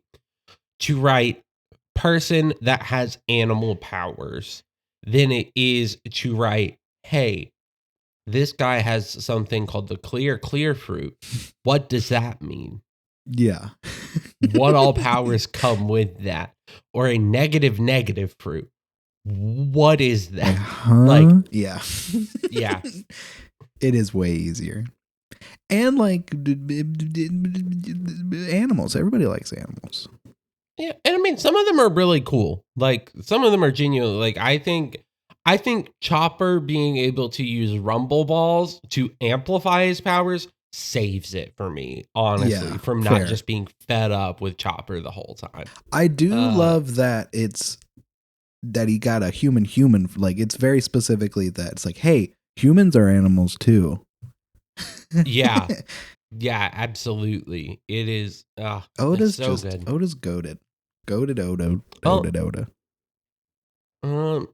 Speaker 1: to write person that has animal powers than it is to write, hey, this guy has something called the clear fruit. What does that mean?
Speaker 3: Yeah.
Speaker 1: What all powers come with that? Or a negative fruit. What is that? Like,
Speaker 3: yeah.
Speaker 1: Yeah.
Speaker 3: It is way easier. And like animals. Everybody likes animals.
Speaker 1: Yeah, and I mean, some of them are really cool. Like, some of them are genuine. Like, I think Chopper being able to use rumble balls to amplify his powers saves it for me, honestly, from not just being fed up with Chopper the whole time.
Speaker 3: I do love that that he got a human. Like, it's very specifically that it's like, hey, humans are animals too.
Speaker 1: Yeah. Yeah, absolutely. It is.
Speaker 3: Oda's
Speaker 1: so good.
Speaker 3: Oda's goated. Goated Oda.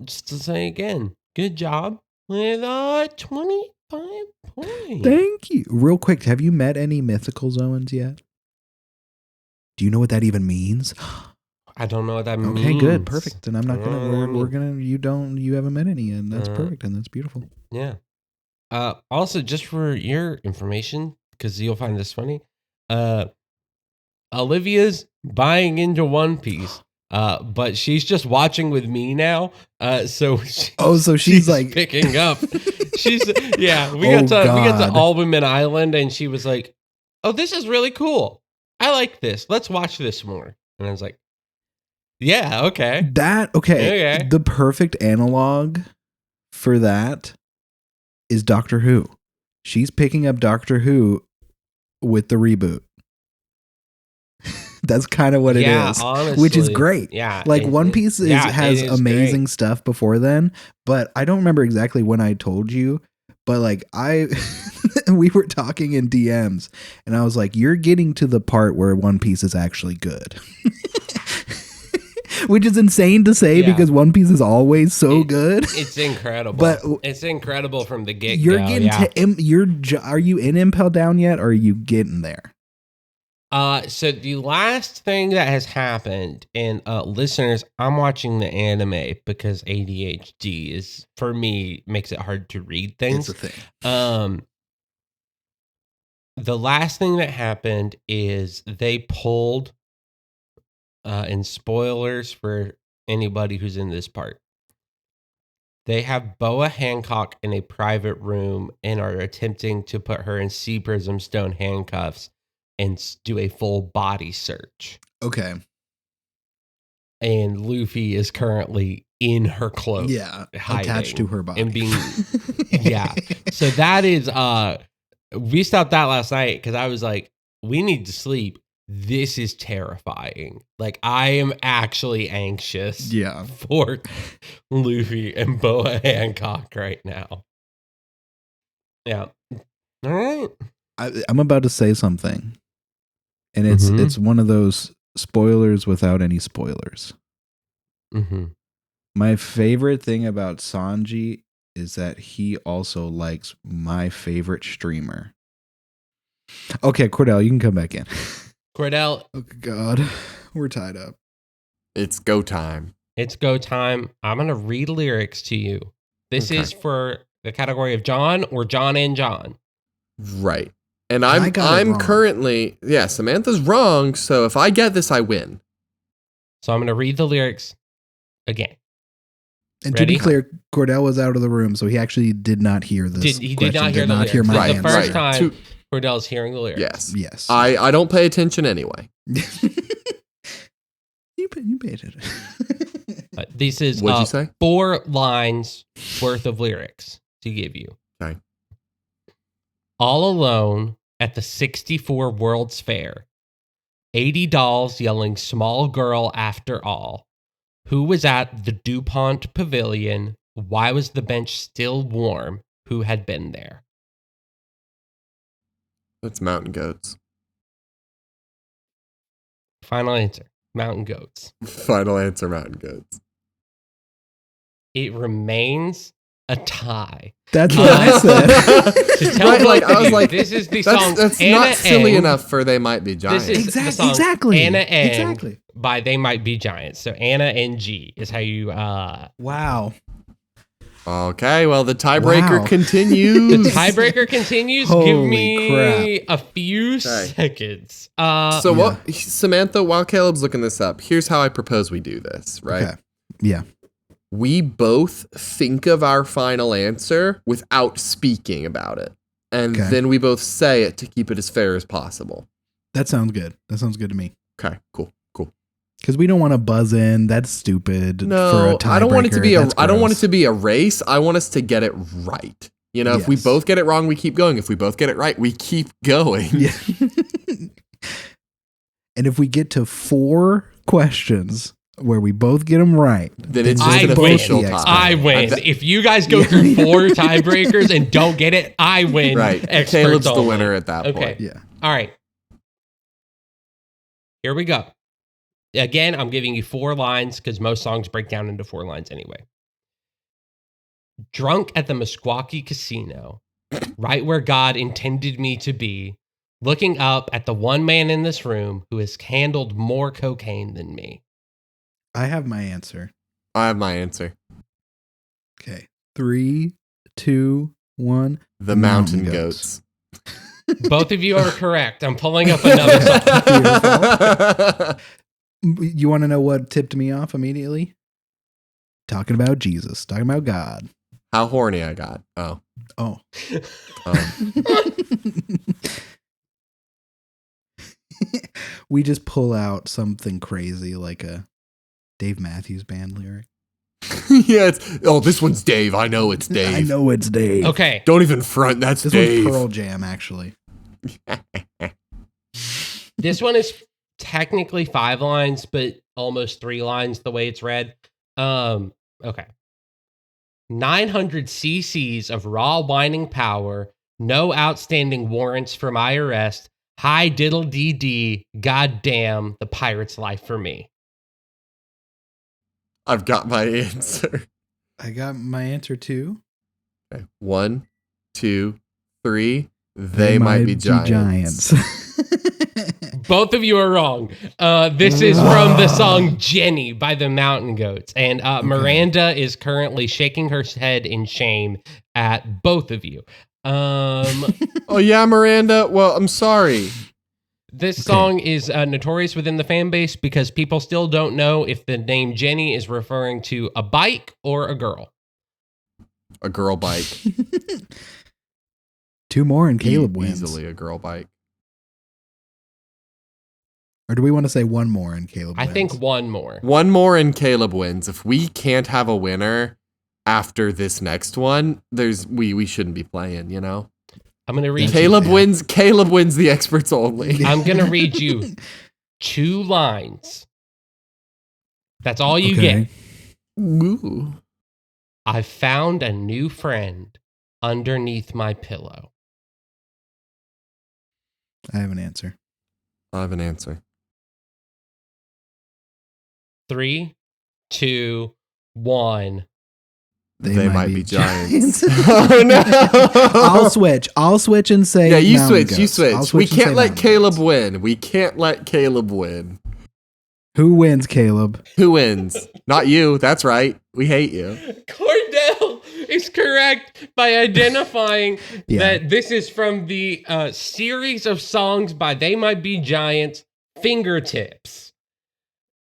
Speaker 1: Just to say again, good job with 25 points.
Speaker 3: Thank you. Real quick, have you met any mythical Zoans yet? Do you know what that even means?
Speaker 1: I don't know what that means.
Speaker 3: Okay, good, perfect. Then I'm not gonna. We're gonna. You haven't met any, and that's perfect, and that's beautiful.
Speaker 1: Yeah. Also, just for your information, because you'll find this funny, Olivia's buying into One Piece, but she's just watching with me now. So she's
Speaker 3: like
Speaker 1: picking up. We got to Albumin Island, and she was like, "Oh, this is really cool. I like this. Let's watch this more." And I was like, "Yeah, okay."
Speaker 3: Okay. The perfect analog for that is Doctor Who. She's picking up Doctor Who with the reboot. That's kind of what it is,
Speaker 1: honestly,
Speaker 3: which is great.
Speaker 1: Yeah,
Speaker 3: like One Piece has amazing stuff before then, but I don't remember exactly when I told you. But like we were talking in DMs, and I was like, "You're getting to the part where One Piece is actually good." Which is insane to say because One Piece is always so good.
Speaker 1: It's incredible.
Speaker 3: But
Speaker 1: it's incredible from the get-go.
Speaker 3: You're getting to are you in Impel Down yet, or are you getting there?
Speaker 1: So the last thing that has happened, and listeners, I'm watching the anime because ADHD is, for me, makes it hard to read things.
Speaker 3: It's a thing.
Speaker 1: The last thing that happened is they pulled, and spoilers for anybody who's in this part, they have Boa Hancock in a private room and are attempting to put her in Sea Prism Stone handcuffs and do a full body search.
Speaker 3: Okay.
Speaker 1: And Luffy is currently in her clothes.
Speaker 3: Yeah.
Speaker 1: Hiding
Speaker 3: attached to her body.
Speaker 1: and being yeah. So that is we stopped that last night because I was like, we need to sleep. This is terrifying. Like, I am actually anxious for Luffy and Boa Hancock right now. Yeah. All right.
Speaker 3: I'm about to say something. And it's one of those spoilers without any spoilers.
Speaker 1: Mm-hmm.
Speaker 3: My favorite thing about Sanji is that he also likes my favorite streamer. Okay, Cordell, you can come back in.
Speaker 1: Cordell.
Speaker 3: Oh, God. We're tied up.
Speaker 2: It's go time.
Speaker 1: It's go time. I'm going to read lyrics to you. This is for the category of John or John and John.
Speaker 2: Right. And I'm currently, Samantha's wrong. So if I get this, I win.
Speaker 1: So I'm going to read the lyrics again.
Speaker 3: And
Speaker 1: Ready?
Speaker 3: To be clear, Cordell was out of the room, so he actually did not hear this.
Speaker 1: He did not hear the lyrics.
Speaker 3: My
Speaker 1: the first time Cordell's hearing the lyrics.
Speaker 2: Yes. I don't pay attention anyway.
Speaker 3: You pay attention.
Speaker 1: This is
Speaker 2: What'd you say?
Speaker 1: 4 lines worth of lyrics to give you.
Speaker 2: Okay.
Speaker 1: All alone at the 64 World's Fair. 80 dolls yelling small girl after all. Who was at the DuPont Pavilion? Why was the bench still warm? Who had been there?
Speaker 2: That's Mountain Goats.
Speaker 1: Final answer. Mountain Goats.
Speaker 2: Final answer, Mountain Goats.
Speaker 1: It remains a tie.
Speaker 3: That's what I said.
Speaker 1: To tell I was like, this is the song.
Speaker 2: That's
Speaker 1: Anna
Speaker 2: not silly
Speaker 1: Ng.
Speaker 2: enough for They Might Be Giants.
Speaker 1: This is
Speaker 3: Exactly.
Speaker 1: the song Anna Ng
Speaker 3: Exactly.
Speaker 1: by They Might Be Giants. So Anna NG is how you.
Speaker 3: Wow.
Speaker 2: Okay, well, the tiebreaker continues.
Speaker 1: The tiebreaker continues.
Speaker 3: Holy
Speaker 1: Give me
Speaker 3: crap.
Speaker 1: a few seconds.
Speaker 2: What, Samantha, while Caleb's looking this up, here's how I propose we do this, right?
Speaker 3: Okay. Yeah.
Speaker 2: We both think of our final answer without speaking about it. And then we both say it to keep it as fair as possible.
Speaker 3: That sounds good. That sounds good to me.
Speaker 2: Okay, cool.
Speaker 3: Because we don't want to buzz in. That's stupid.
Speaker 2: No,
Speaker 3: for a tiebreaker.
Speaker 2: I don't want it to be I don't want it
Speaker 3: gross.
Speaker 2: to be a race. I want us to get it right. You know, if we both get it wrong, we keep going. If we both get it right, we keep going.
Speaker 3: Yeah. And if we get to 4 questions where we both get them right,
Speaker 2: then it's just an official tie.
Speaker 1: I win. If you guys go through 4 tiebreakers and don't get it, I win.
Speaker 2: Right. Caleb's the winner at that point.
Speaker 3: Yeah.
Speaker 1: All right. Here we go. Again, I'm giving you 4 lines because most songs break down into 4 lines anyway. Drunk at the Meskwaki Casino, right where God intended me to be, looking up at the one man in this room who has handled more cocaine than me.
Speaker 3: I have my answer.
Speaker 2: I have my answer.
Speaker 3: Okay. 3, 2, 1.
Speaker 2: The Mountain Goats.
Speaker 1: Both of you are correct. I'm pulling up another song.
Speaker 3: You want to know what tipped me off immediately? Talking about Jesus. Talking about God.
Speaker 2: How horny I got. Oh.
Speaker 3: We just pull out something crazy like a Dave Matthews Band lyric.
Speaker 2: Yeah, this one's Dave. I know it's Dave.
Speaker 3: I know it's Dave.
Speaker 1: Okay.
Speaker 2: Don't even front. That's
Speaker 3: this
Speaker 2: Dave.
Speaker 3: This one's Pearl Jam, actually.
Speaker 1: This one is technically 5 lines, but almost 3 lines the way it's read. Okay. 900 cc's of raw whining power, no outstanding warrants for my arrest. Hi diddle dee dee, goddamn the pirate's life for me.
Speaker 2: I've got my answer.
Speaker 3: I got my answer too.
Speaker 2: Okay. 1, 2, 3. They might be giants.
Speaker 1: Both of you are wrong. This is from the song Jenny by the Mountain Goats. And Miranda is currently shaking her head in shame at both of you.
Speaker 2: Oh, yeah, Miranda. Well, I'm sorry.
Speaker 1: This song is notorious within the fan base because people still don't know if the name Jenny is referring to a bike or a girl.
Speaker 2: A girl bike.
Speaker 3: 2 more and Caleb wins.
Speaker 2: Easily a girl bike.
Speaker 3: Or do we want to say 1 more and Caleb wins?
Speaker 1: I think 1 more.
Speaker 2: 1 more and Caleb wins. If we can't have a winner after this next one, we shouldn't be playing, you know?
Speaker 1: I'm going to read
Speaker 2: Caleb wins. Caleb wins the experts only.
Speaker 1: I'm going to read you 2 lines. That's all you get.
Speaker 2: Ooh.
Speaker 1: I found a new friend underneath my pillow.
Speaker 3: I have an answer.
Speaker 2: I have an answer.
Speaker 1: 3, 2, 1.
Speaker 2: They might be giants. Oh no!
Speaker 3: I'll switch and say.
Speaker 2: Yeah, you switch. We can't let Caleb win. We can't let Caleb win.
Speaker 3: Who wins, Caleb?
Speaker 2: Who wins? Not you. That's right. We hate you.
Speaker 1: Cordell is correct by identifying that this is from the series of songs by They Might Be Giants, Fingertips,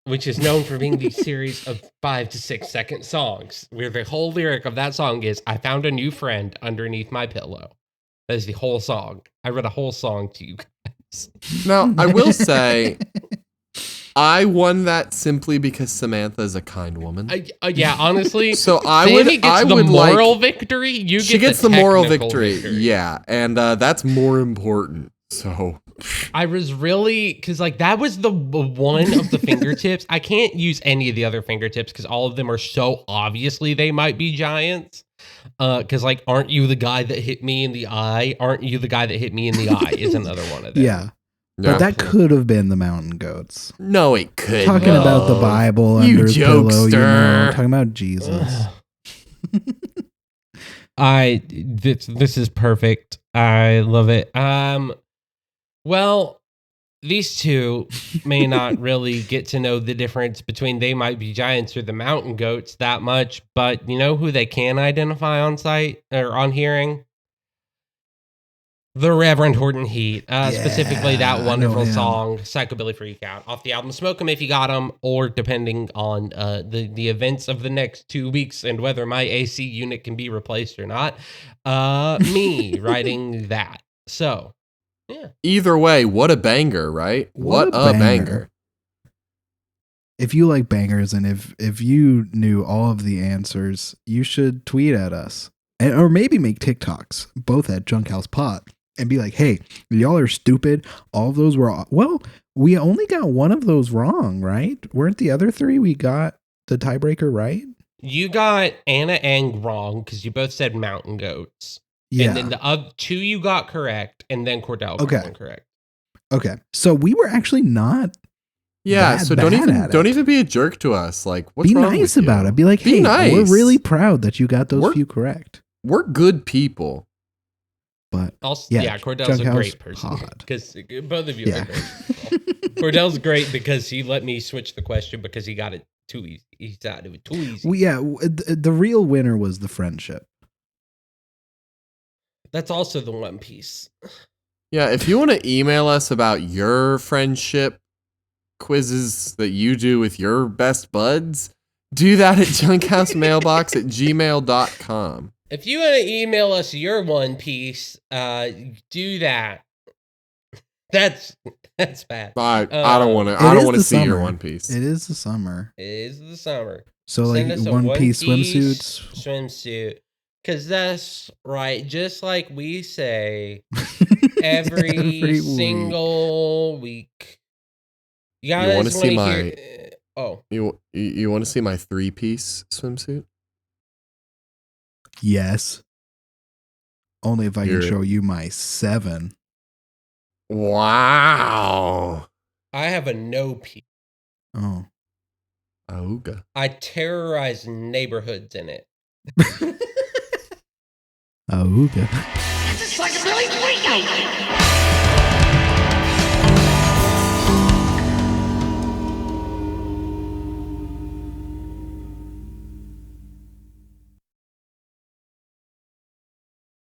Speaker 1: which is known for being the series of 5 to 6 second songs, where the whole lyric of that song is, I found a new friend underneath my pillow. That is the whole song. I read a whole song to you guys.
Speaker 2: Now, I will say, I won that simply because Samantha is a kind woman.
Speaker 1: Yeah, honestly.
Speaker 2: So
Speaker 1: Sammi gets the moral victory.
Speaker 2: She gets the moral victory. Yeah, and that's more important. So
Speaker 1: I was really, because like that was the one of the fingertips. I can't use any of the other fingertips because all of them are so obviously They Might Be Giants. Because like, aren't you the guy that hit me in the eye? Aren't you the guy that hit me in the eye? Is another one of them.
Speaker 3: Yeah. But that could have been the Mountain Goats.
Speaker 2: No, it could.
Speaker 3: Talking about the Bible under his pillow, you know, talking about Jesus.
Speaker 1: This is perfect. I love it. Well, these two may not really get to know the difference between They Might Be Giants or the Mountain Goats that much, but you know who they can identify on sight or on hearing? The Reverend Horton Heat, specifically that wonderful song, Psychobilly Freak Out, off the album Smoke 'Em If You Got 'Em, or depending on the events of the next 2 weeks and whether my AC unit can be replaced or not, me writing that. So, yeah.
Speaker 2: Either way, what a banger, right? What a banger.
Speaker 3: If you like bangers and if you knew all of the answers, you should tweet at us. Or maybe make TikToks, both at Junkhouse Pot. And be like, hey, y'all are stupid. All of those were, well, we only got one of those wrong, right? Weren't the other 3 we got the tiebreaker right?
Speaker 1: You got Anna Ang wrong because you both said Mountain Goats.
Speaker 3: Yeah.
Speaker 1: And then the other 2 you got correct, and then Cordell got one correct.
Speaker 3: Okay. So we were actually not.
Speaker 2: Yeah, so don't even be a jerk to us. Like, what's
Speaker 3: wrong
Speaker 2: with you?
Speaker 3: Be nice about it. Be like, hey, we're really proud that you got those few correct.
Speaker 2: We're good people.
Speaker 3: But
Speaker 1: also, Cordell's a great person because both of you are great. Cordell's great because he let me switch the question because he got it too easy. He thought it was too easy.
Speaker 3: Well, yeah, the real winner was the friendship.
Speaker 1: That's also the One Piece.
Speaker 2: Yeah, if you want to email us about your friendship quizzes that you do with your best buds, do that at junkhousemmailbox@gmail.com.
Speaker 1: If you want to email us your One Piece, do that. That's bad.
Speaker 2: I don't want to. I don't want to see your One Piece.
Speaker 3: It is the summer.
Speaker 1: It is the summer.
Speaker 3: So like One Piece swimsuits.
Speaker 1: Swimsuit. Because that's right. Just like we say every single week. You guys
Speaker 2: want to see my?
Speaker 1: You
Speaker 2: want to see my 3-piece swimsuit?
Speaker 3: Yes. Only if I can show you my 7.
Speaker 2: Wow.
Speaker 1: I have a no piece.
Speaker 3: Oh.
Speaker 2: Auga.
Speaker 1: I terrorize neighborhoods in it.
Speaker 3: Auga.
Speaker 4: It's a psychobilly freakout!